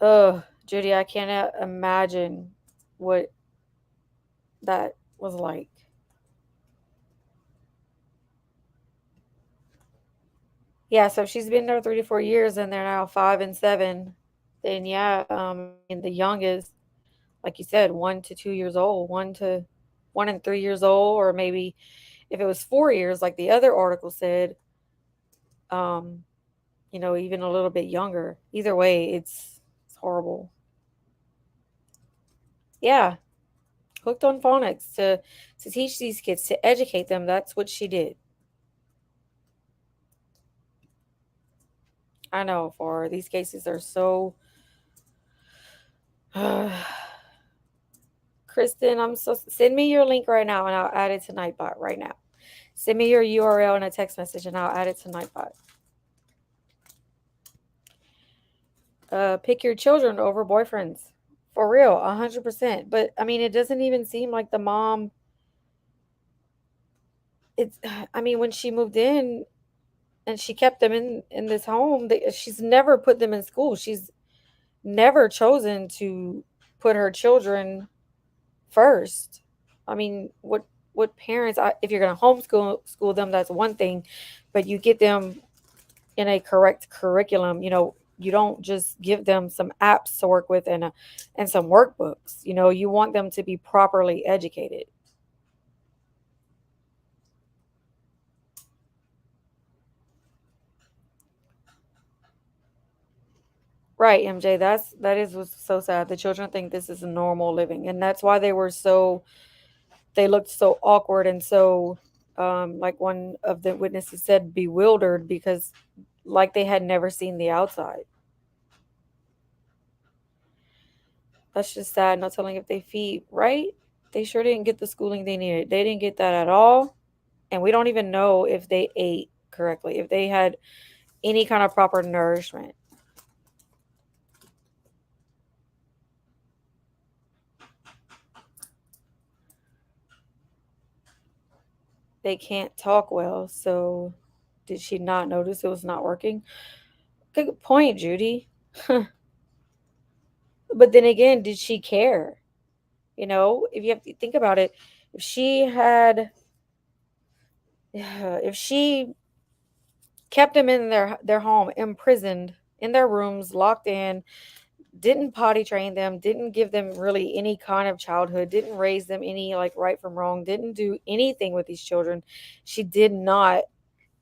Ugh, Judy, I cannot imagine what that was like. Yeah, so if she's been there 3 to 4 years and they're now 5 and 7, then yeah, and the youngest, like you said, 1 to 2 years old, 1 and 3 years old, or maybe if it was 4 years, like the other article said, um, even a little bit younger. Either way, it's horrible. Yeah, hooked on phonics to teach these kids, to educate them. That's what she did. I know, for these cases are so Kristen, I'm so send me your link right now and I'll add it to Nightbot right now. Send me your URL in a text message and I'll add it to Nightbot. Pick your children over boyfriends. For real, 100%. But I mean, it doesn't even seem like the mom. It's. I mean, when she moved in and she kept them in this home, she's never put them in school. She's never chosen to put her children first. I mean, what parents? If you're gonna school them, that's one thing, but you get them in a correct curriculum. You don't just give them some apps to work with and some workbooks. You want them to be properly educated. Right, MJ. That is what's so sad. The children think this is a normal living, and that's why they looked so awkward and so like one of the witnesses said, bewildered because like they had never seen the outside. That's just sad. No telling if they feed right. They sure didn't get the schooling they needed. They didn't get that at all. And we don't even know if they ate correctly, if they had any kind of proper nourishment. They can't talk well. So, did she not notice it was not working? Good point, Judy. But then again, did she care? If you have to think about it, if she had, if she kept them in their home, imprisoned in their rooms, locked in, didn't potty train them, didn't give them really any kind of childhood, didn't raise them any like right from wrong, didn't do anything with these children. She did not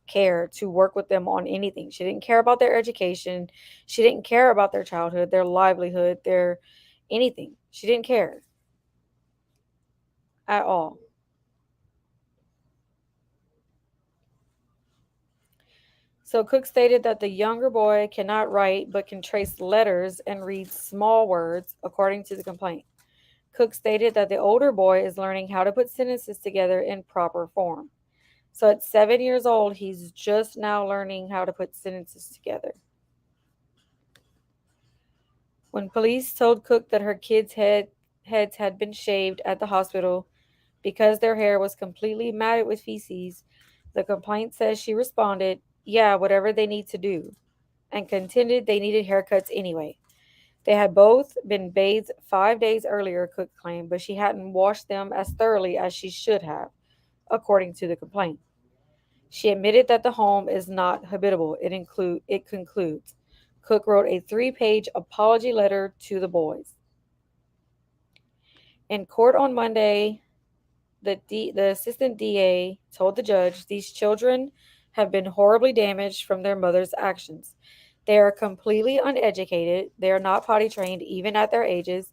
care to work with them on anything. She didn't care about their education. She didn't care about their childhood, their livelihood, their anything. She didn't care at all. So Cook stated that the younger boy cannot write but can trace letters and read small words, according to the complaint. Cook stated that the older boy is learning how to put sentences together in proper form. So at 7 years old, he's just now learning how to put sentences together. When police told Cook that her heads had been shaved at the hospital because their hair was completely matted with feces, the complaint says she responded, "Yeah, whatever they need to do," and contended they needed haircuts anyway. They had both been bathed 5 days earlier, Cook claimed, but she hadn't washed them as thoroughly as she should have, according to the complaint. She admitted that the home is not habitable. It concludes. Cook wrote a 3-page apology letter to the boys. In court on Monday, the assistant DA told the judge these children have been horribly damaged from their mother's actions. They are completely uneducated. They are not potty trained even at their ages.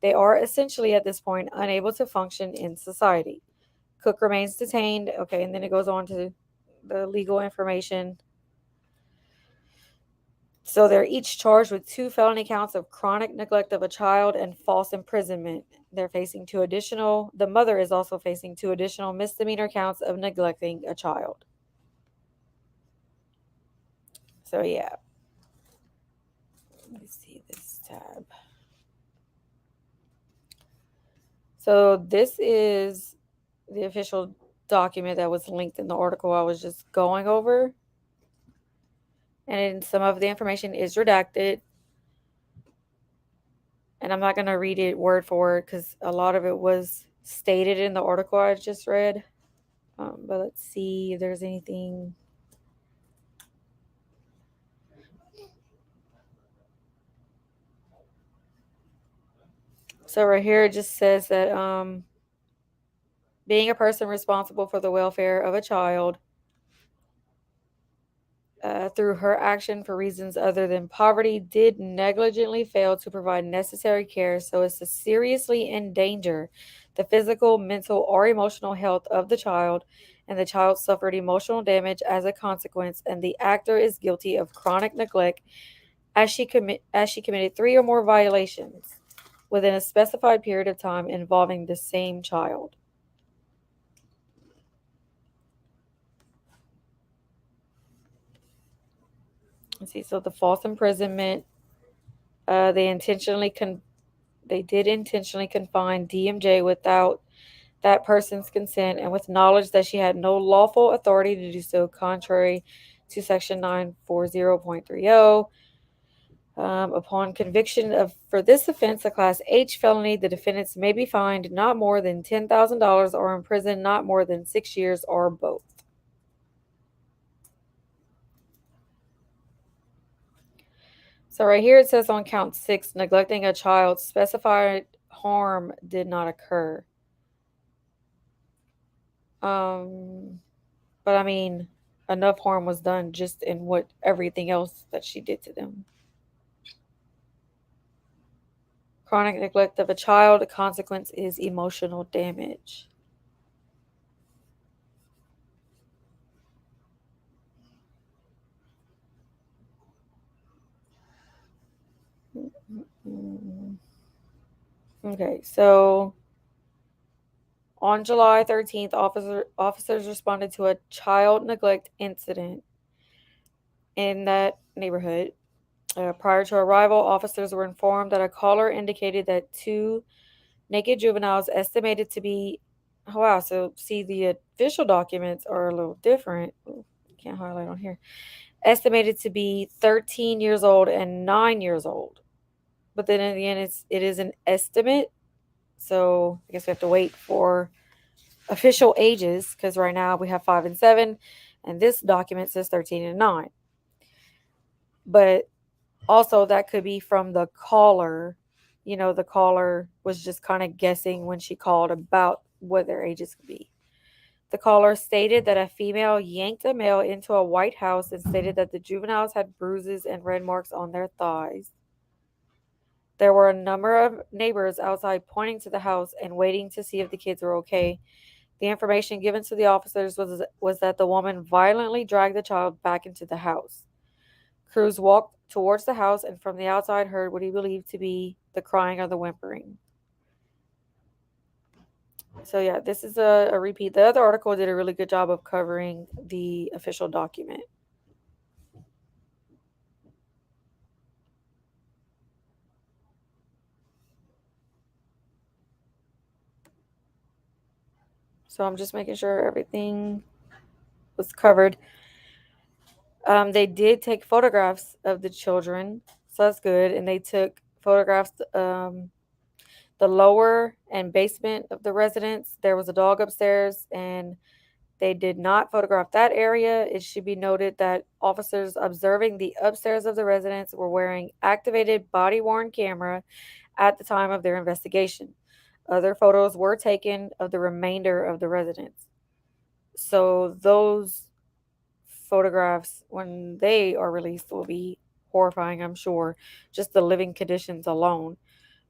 They are essentially at this point unable to function in society. Cook remains detained. Okay, and then it goes on to the legal information. So they're each charged with 2 felony counts of chronic neglect of a child and false imprisonment. They're facing the mother is also facing 2 additional misdemeanor counts of neglecting a child. So yeah. Let me see this tab. So this is the official document that was linked in the article I was just going over. And some of the information is redacted. And I'm not going to read it word for word because a lot of it was stated in the article I just read. But let's see if there's anything. So right here it just says that being a person responsible for the welfare of a child through her action for reasons other than poverty did negligently fail to provide necessary care so as to seriously endanger the physical, mental, or emotional health of the child, and the child suffered emotional damage as a consequence, and the actor is guilty of chronic neglect as she committed 3 or more violations within a specified period of time involving the same child. Let's see. So the false imprisonment, they did intentionally confine DMJ without that person's consent and with knowledge that she had no lawful authority to do so, contrary to Section 940.30. Upon conviction for this offense, a Class H felony, the defendants may be fined not more than $10,000 or imprisoned not more than 6 years or both. So right here it says on count 6, neglecting a child, specified harm did not occur. But I mean, enough harm was done just in what everything else that she did to them. Chronic neglect of a child, the consequence is emotional damage. Okay, so on July 13th, officers responded to a child neglect incident in that neighborhood. Prior to arrival, officers were informed that a caller indicated that 2 naked juveniles estimated to be, oh wow, so see, the official documents are a little different. Ooh, can't highlight on here. Estimated to be 13 years old and 9 years old. But then in the end, it is an estimate. So I guess we have to wait for official ages because right now we have 5 and 7, and this document says 13 and 9. But also, that could be from the caller. The caller was just kind of guessing when she called about what their ages could be. The caller stated that a female yanked a male into a white house and stated that the juveniles had bruises and red marks on their thighs. There were a number of neighbors outside pointing to the house and waiting to see if the kids were okay. The information given to the officers was that the woman violently dragged the child back into the house. Cruz walked towards the house and from the outside heard what he believed to be the crying or the whimpering. So yeah, this is a repeat. The other article did a really good job of covering the official document. So I'm just making sure everything was covered. They did take photographs of the children, so that's good. And they took photographs, the lower and basement of the residence. There was a dog upstairs, and they did not photograph that area. It should be noted that officers observing the upstairs of the residence were wearing activated body worn camera at the time of their investigation. Other photos were taken of the remainder of the residence. So those photographs, when they are released, will be horrifying, I'm sure. Just the living conditions alone.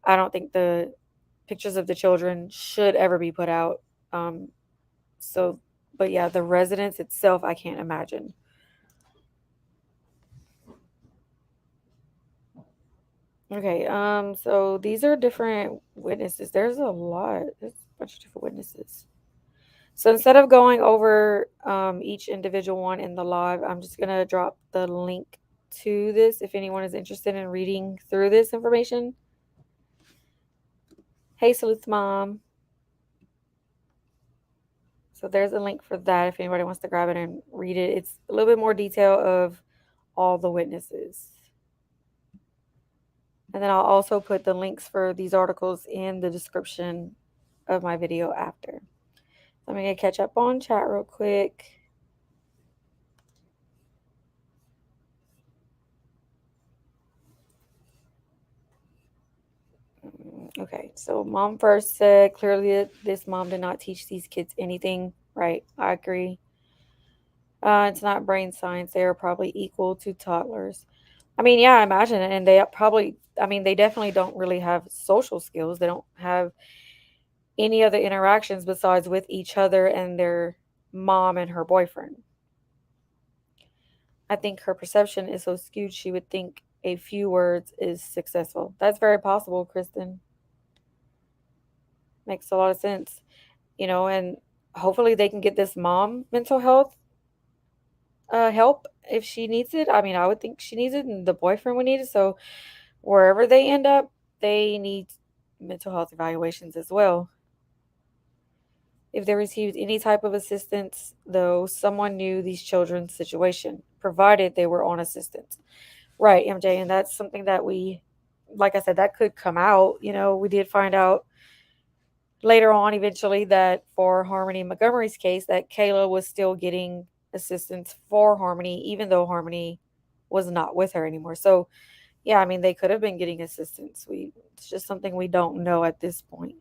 I don't think the pictures of the children should ever be put out. Um, so, but yeah, the residence itself, I can't imagine. Okay, so these are different witnesses. There's a lot. There's a bunch of different witnesses. So instead of going over each individual one in the live, I'm just gonna drop the link to this if anyone is interested in reading through this information. Hey, Salutes Mom. So there's a link for that if anybody wants to grab it and read it. It's a little bit more detail of all the witnesses. And then I'll also put the links for these articles in the description of my video after. So I'm going to catch up on chat real quick. Okay, so mom first said clearly that this mom did not teach these kids anything. Right, I agree. It's not brain science. They are probably equal to toddlers. I mean, yeah, I imagine it. And they probably, I mean, they definitely don't really have social skills. They don't have any other interactions besides with each other and their mom and her boyfriend. I think her perception is so skewed she would think a few words is successful. That's very possible, Kristen. Makes a lot of sense. And hopefully they can get this mom mental health help if she needs it. I mean, I would think she needs it and the boyfriend would need it. So wherever they end up, they need mental health evaluations as well. If they received any type of assistance, though, someone knew these children's situation, provided they were on assistance. Right, MJ, and that's something that like I said, that could come out. We did find out later on, eventually, that for Harmony Montgomery's case, that Kayla was still getting assistance for Harmony, even though Harmony was not with her anymore. So, yeah, I mean, they could have been getting assistance. It's just something we don't know at this point.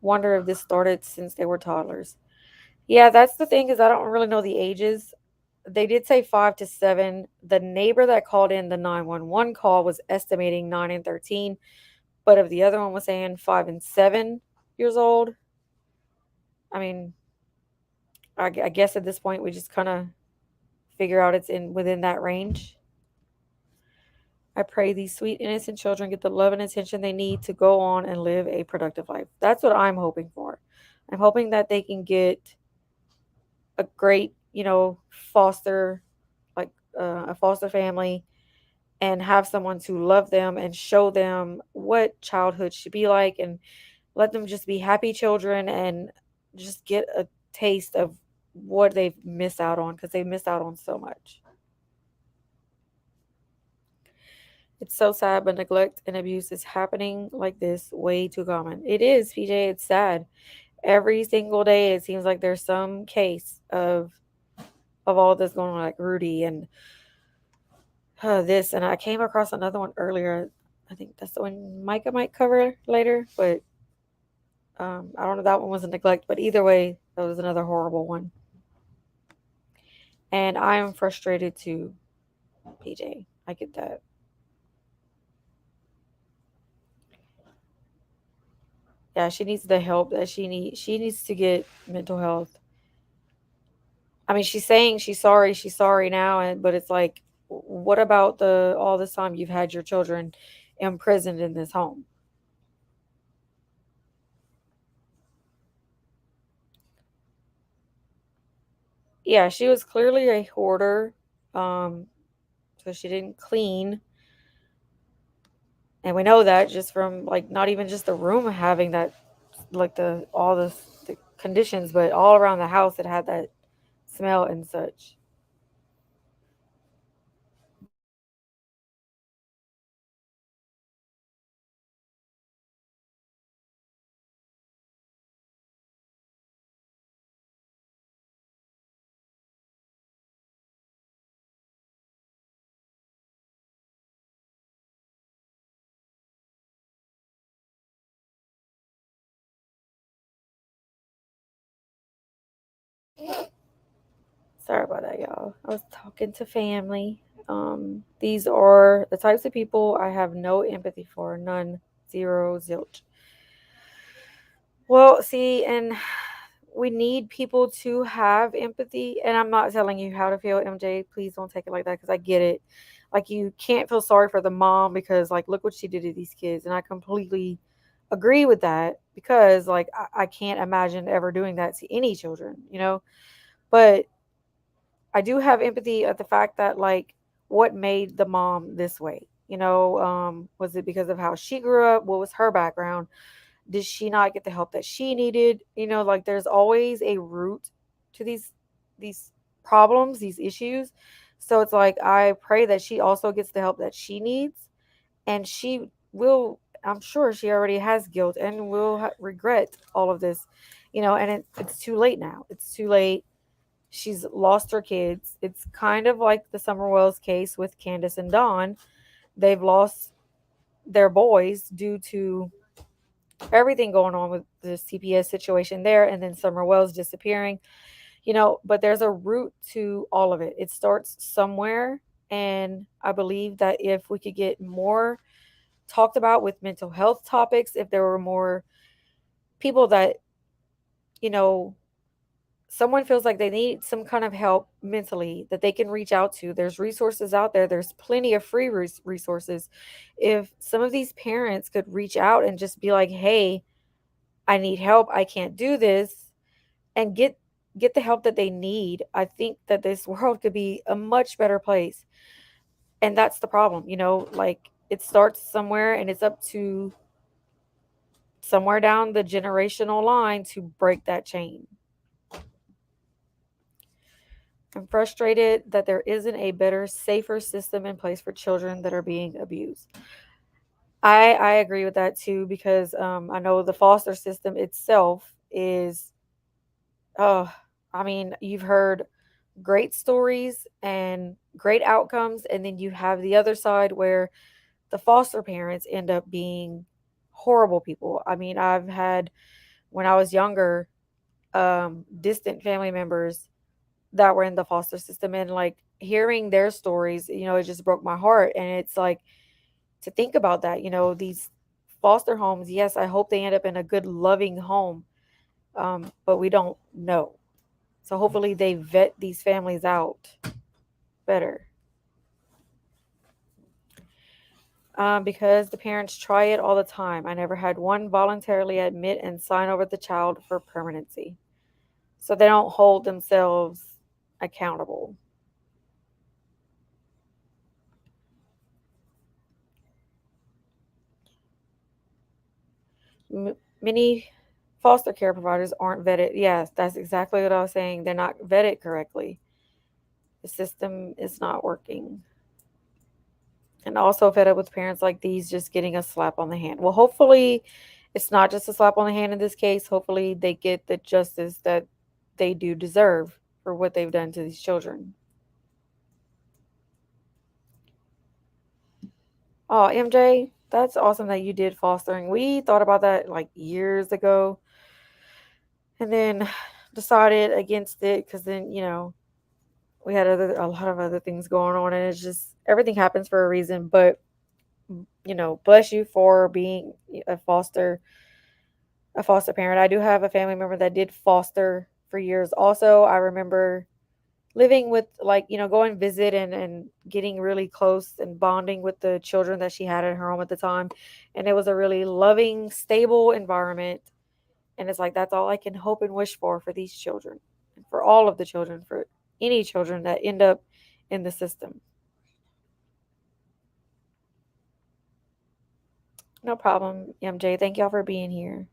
Wonder if this started since they were toddlers. Yeah, that's the thing is I don't really know the ages. They did say 5 to 7. The neighbor that called in the 911 call was estimating 9 and 13, but if the other one was saying 5 and 7 years old, I mean, I guess at this point we just kind of figure out it's in within that range. I pray these sweet innocent children get the love and attention they need to go on and live a productive life. That's what I'm hoping for. I'm hoping that they can get a great, foster, like a foster family, and have someone to love them and show them what childhood should be like, and let them just be happy children and just get a taste of what they've missed out on, because they missed out on so much. It's so sad, but neglect and abuse is happening like this way too common. It is, PJ. It's sad. Every single day, it seems like there's some case of all this going on, like Rudy and this. And I came across another one earlier. I think that's the one Micah might cover later, but I don't know. That one was a neglect, but either way, that was another horrible one. And I am frustrated too, PJ. I get that. Yeah, she needs the help that she needs. She needs to get mental health. I mean, she's saying she's sorry now, but it's like, what about the all this time you've had your children imprisoned in this home? Yeah, she was clearly a hoarder. Um, so she didn't clean. And we know that just from like not even just the room having that, like the conditions, but all around the house it had that smell and such. Sorry about that, y'all. I was talking to family. These are the types of people I have no empathy for. None. Zero. Zilch. Well, see, and we need people to have empathy. And I'm not telling you how to feel, MJ. Please don't take it like that because I get it. Like, you can't feel sorry for the mom because, like, look what she did to these kids. And I completely agree with that because, like, I can't imagine ever doing that to any children. But I do have empathy at the fact that, like, what made the mom this way? Was it because of how she grew up? What was her background? Did she not get the help that she needed? Like, there's always a root to these problems, these issues. So it's like I pray that she also gets the help that she needs, and she will. I'm sure she already has guilt and will regret all of this. And it's too late now. It's too late. She's lost her kids. It's kind of like the Summer Wells case with Candace and Dawn. They've lost their boys due to everything going on with the CPS situation there, and then Summer Wells disappearing. But there's a root to all of it. It starts somewhere, and I believe that if we could get more talked about with mental health topics, if there were more people that, you know, someone feels like they need some kind of help mentally that they can reach out to. There's resources out there. There's plenty of free resources. If some of these parents could reach out and just be like, "Hey, I need help. I can't do this," and get the help that they need, I think that this world could be a much better place. And that's the problem. Like, it starts somewhere and it's up to somewhere down the generational line to break that chain. I'm frustrated that there isn't a better, safer system in place for children that are being abused. I agree with that too because I know the foster system itself is, oh, I mean, you've heard great stories and great outcomes, and then you have the other side where the foster parents end up being horrible people. I mean, I've had, when I was younger, distant family members that were in the foster system, and like hearing their stories, it just broke my heart. And it's like, to think about that, these foster homes, yes, I hope they end up in a good loving home, but we don't know. So hopefully they vet these families out better, because the parents try it all the time. I never had one voluntarily admit and sign over the child for permanency, so they don't hold themselves accountable. Many foster care providers aren't vetted. Yes, that's exactly what I was saying. They're not vetted correctly. The system is not working. And also fed up with parents like these just getting a slap on the hand. Well, hopefully it's not just a slap on the hand in this case. Hopefully they get the justice that they do deserve for what they've done to these children. Oh, MJ, that's awesome that you did fostering. We thought about that like years ago and then decided against it because then, we had a lot of other things going on, and it's just everything happens for a reason. But bless you for being a foster parent. I do have a family member that did foster for years. Also, I remember living with, like, going visit and getting really close and bonding with the children that she had at her home at the time. And it was a really loving, stable environment. And it's like, that's all I can hope and wish for these children, and for all of the children, for any children that end up in the system. No problem, MJ. Thank y'all for being here.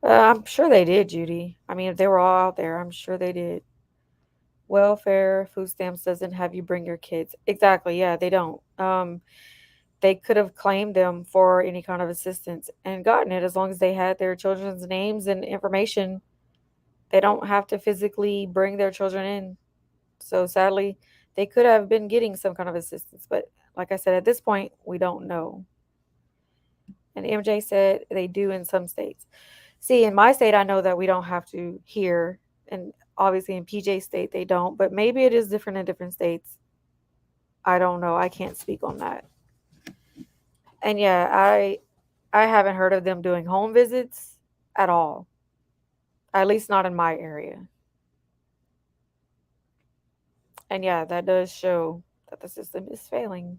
I'm sure they did, Judy. I mean, if they were all out there, I'm sure they did. Welfare, food stamps doesn't have you bring your kids. Exactly. Yeah, they don't. They could have claimed them for any kind of assistance and gotten it as long as they had their children's names and information. They don't have to physically bring their children in. So sadly, they could have been getting some kind of assistance. But like I said, at this point, we don't know. And MJ said they do in some states. See, in my state, I know that we don't have to here. And obviously in PJ state, they don't. But maybe it is different in different states. I don't know. I can't speak on that. And yeah, I haven't heard of them doing home visits at all. At least not in my area. And yeah, that does show that the system is failing.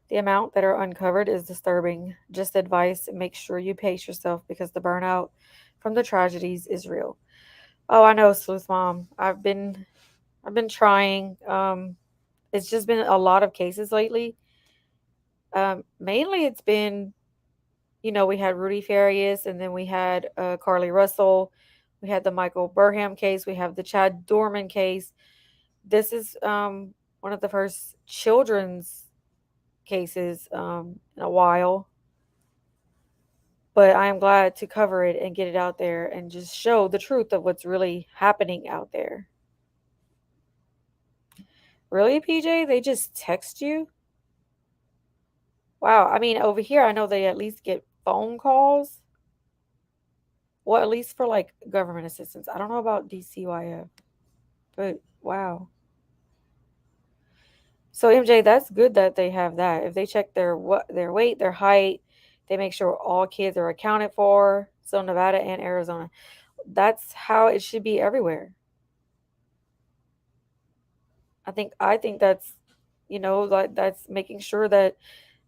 The amount that are uncovered is disturbing. Just advice, make sure you pace yourself because the burnout from the tragedies is real. Oh, I know, Sleuth Mom. I've been trying. It's just been a lot of cases lately. Mainly it's been, we had Rudy Farias and then we had Carly Russell. We had the Michael Burham case. We have the Chad Dorman case. This is one of the first children's cases in a while. But I am glad to cover it and get it out there and just show the truth of what's really happening out there. Really, PJ? They just text you? Wow. I mean, over here, I know they at least get phone calls. Well, at least for like government assistance. I don't know about DCYF, but wow. So MJ, that's good that they have that. If they check their weight, their height, they make sure all kids are accounted for. So Nevada and Arizona, that's how it should be everywhere. I think that's like that's making sure that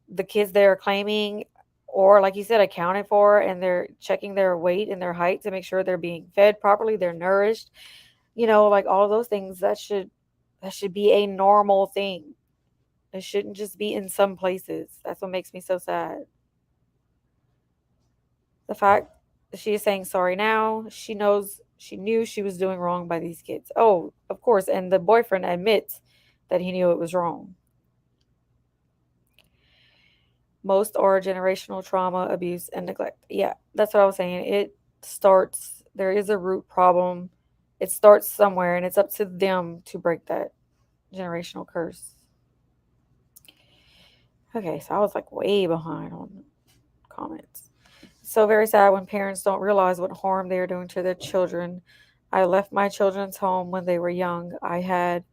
the kids they are claiming or like you said accounted for and they're checking their weight and their height to make sure they're being fed properly, they're nourished, like all of those things that should be a normal thing. It shouldn't just be in some places. That's what makes me so sad. The fact that she is saying sorry now, she knew she was doing wrong by these kids. Oh, of course, and the boyfriend admits that he knew it was wrong. Most are generational trauma, abuse, and neglect. Yeah, that's what I was saying. There is a root problem. It starts somewhere, and it's up to them to break that generational curse. Okay, so I was like way behind on comments. So very sad when parents don't realize what harm they are doing to their children. I left my children's home when they were young. I had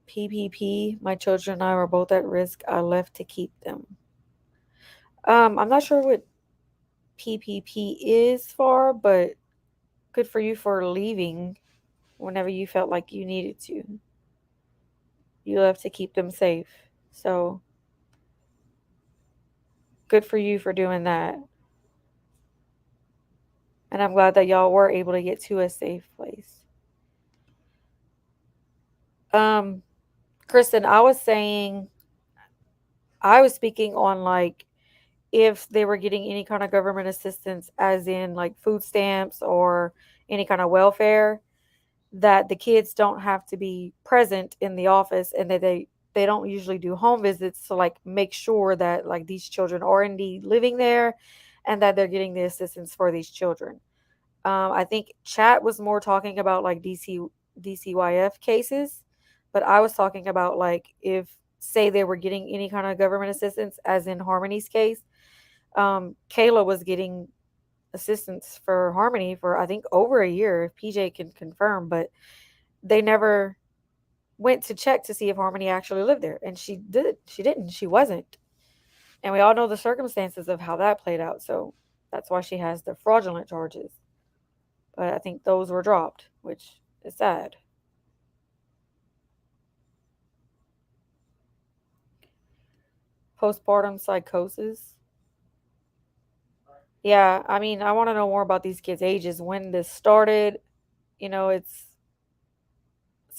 PPP. My children and I were both at risk. I left to keep them. I'm not sure what PPP is for, but good for you for leaving whenever you felt like you needed to. You left to keep them safe. So good for you for doing that. And I'm glad that y'all were able to get to a safe place. Um, Kristen, I was speaking on like if they were getting any kind of government assistance, as in like food stamps or any kind of welfare, that the kids don't have to be present in the office and that they don't usually do home visits to like make sure that like these children are indeed living there and that they're getting the assistance for these children. I think chat was more talking about like DCYF cases, but I was talking about like if say they were getting any kind of government assistance, as in Harmony's case. Kayla was getting assistance for Harmony for I think over a year, if PJ can confirm, but they never went to check to see if Harmony actually lived there, and she didn't, she wasn't, and we all know the circumstances of how that played out. So that's why she has the fraudulent charges. But I think those were dropped, which is sad. Postpartum psychosis. Yeah, I mean, I want to know more about these kids' ages, when this started. It's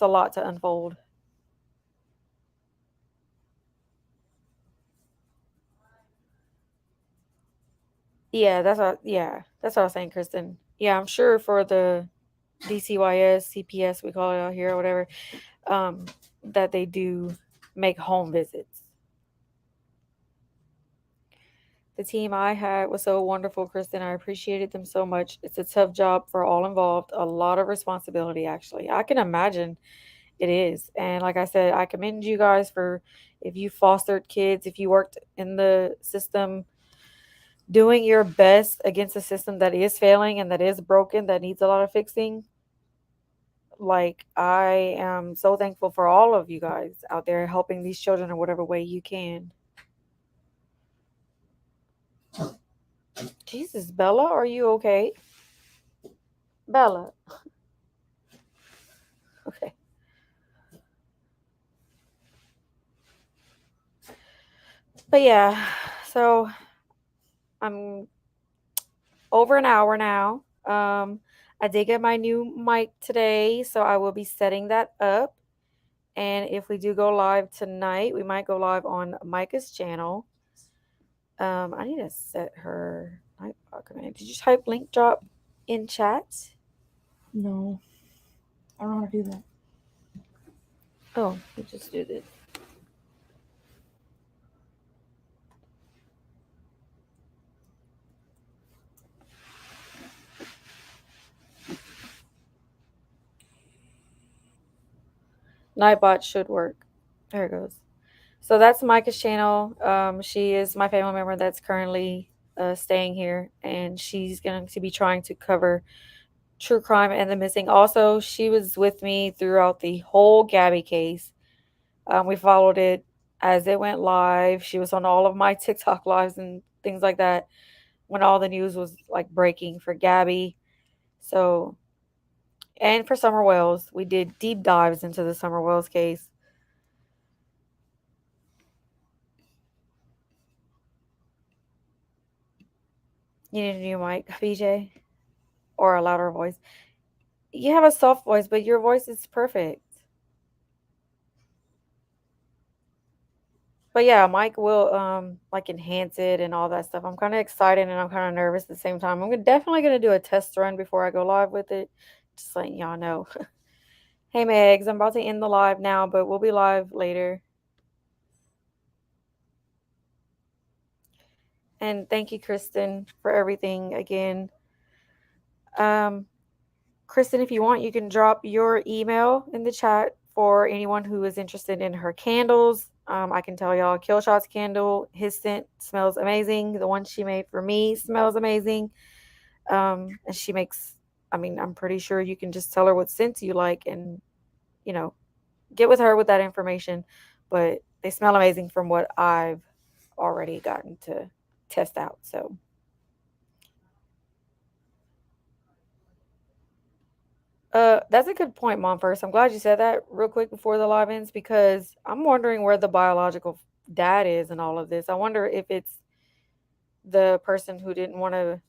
a lot to unfold. That's what I was saying, Kristen. Yeah, I'm sure for the DCYS, CPS, we call it out here or whatever, um, that they do make home visits. The team I had was so wonderful, Kristen. I appreciated them so much. It's a tough job for all involved, a lot of responsibility, actually. I can imagine it is. And like I said, I commend you guys for if you fostered kids, if you worked in the system, doing your best against a system that is failing and that is broken, that needs a lot of fixing. Like, I am so thankful for all of you guys out there helping these children in whatever way you can. Jesus, Bella, are you okay? Bella. Okay. But yeah, so I'm over an hour now. I did get my new mic today, so I will be setting that up. And if we do go live tonight, we might go live on Micah's channel. I need to set her Nightbot command. Did you type link drop in chat? No. I don't know how to do that. Oh, you just did it. Nightbot should work. There it goes. So that's Micah's channel. She is my family member that's currently staying here, and she's going to be trying to cover true crime and the missing. Also, she was with me throughout the whole Gabby case. We followed it as it went live. She was on all of my TikTok lives and things like that when all the news was like breaking for Gabby. So, and for Summer Wells, we did deep dives into the Summer Wells case. You need a new mic, BJ, or a louder voice. You have a soft voice, but your voice is perfect. But yeah, Mike will like enhance it and all that stuff. I'm kind of excited and I'm kind of nervous at the same time. Definitely gonna do a test run before I go live with it. Just letting y'all know. Hey Megs, I'm about to end the live now, but we'll be live later. And thank you, Kristen, for everything again. Um, Kristen, if you want, you can drop your email in the chat for anyone who is interested in her candles. I can tell y'all, Killshot's candle, his scent smells amazing. The one she made for me smells amazing. And she makes, I mean, I'm pretty sure you can just tell her what scents you like and, you know, get with her with that information. But they smell amazing from what I've already gotten to test out. So that's a good point, Mom. First, I'm glad you said that real quick before the live ends because I'm wondering where the biological dad is in all of this. I wonder if it's the person who didn't want to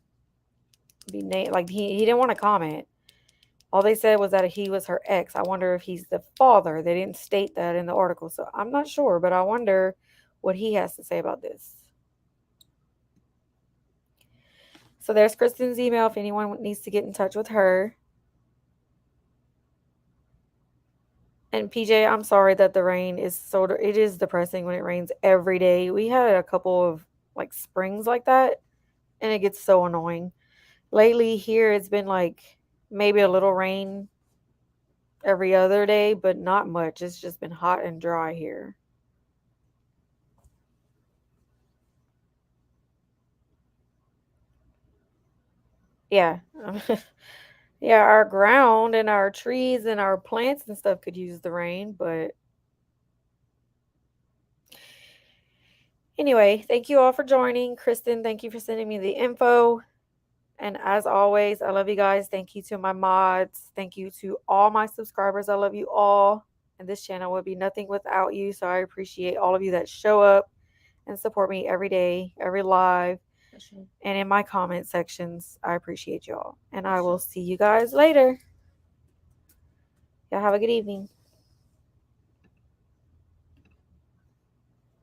be named, like he didn't want to comment. All they said was that he was her ex. I wonder if he's the father. They didn't state that in the article, so I'm not sure, but I wonder what he has to say about this. So there's Kristen's email if anyone needs to get in touch with her. And PJ, I'm sorry that the rain is it is depressing when it rains every day. We had a couple of like springs like that, and it gets so annoying. Lately here it's been like maybe a little rain every other day, but not much. It's just been hot and dry here. Yeah. Yeah, our ground and our trees and our plants and stuff could use the rain, but anyway, thank you all for joining. Kristen, thank you for sending me the info. And as always, I love you guys. Thank you to my mods. Thank you to all my subscribers. I love you all. And this channel would be nothing without you. So I appreciate all of you that show up and support me every day, every live, and in my comment sections. I appreciate y'all. And I will see you guys later. Y'all have a good evening.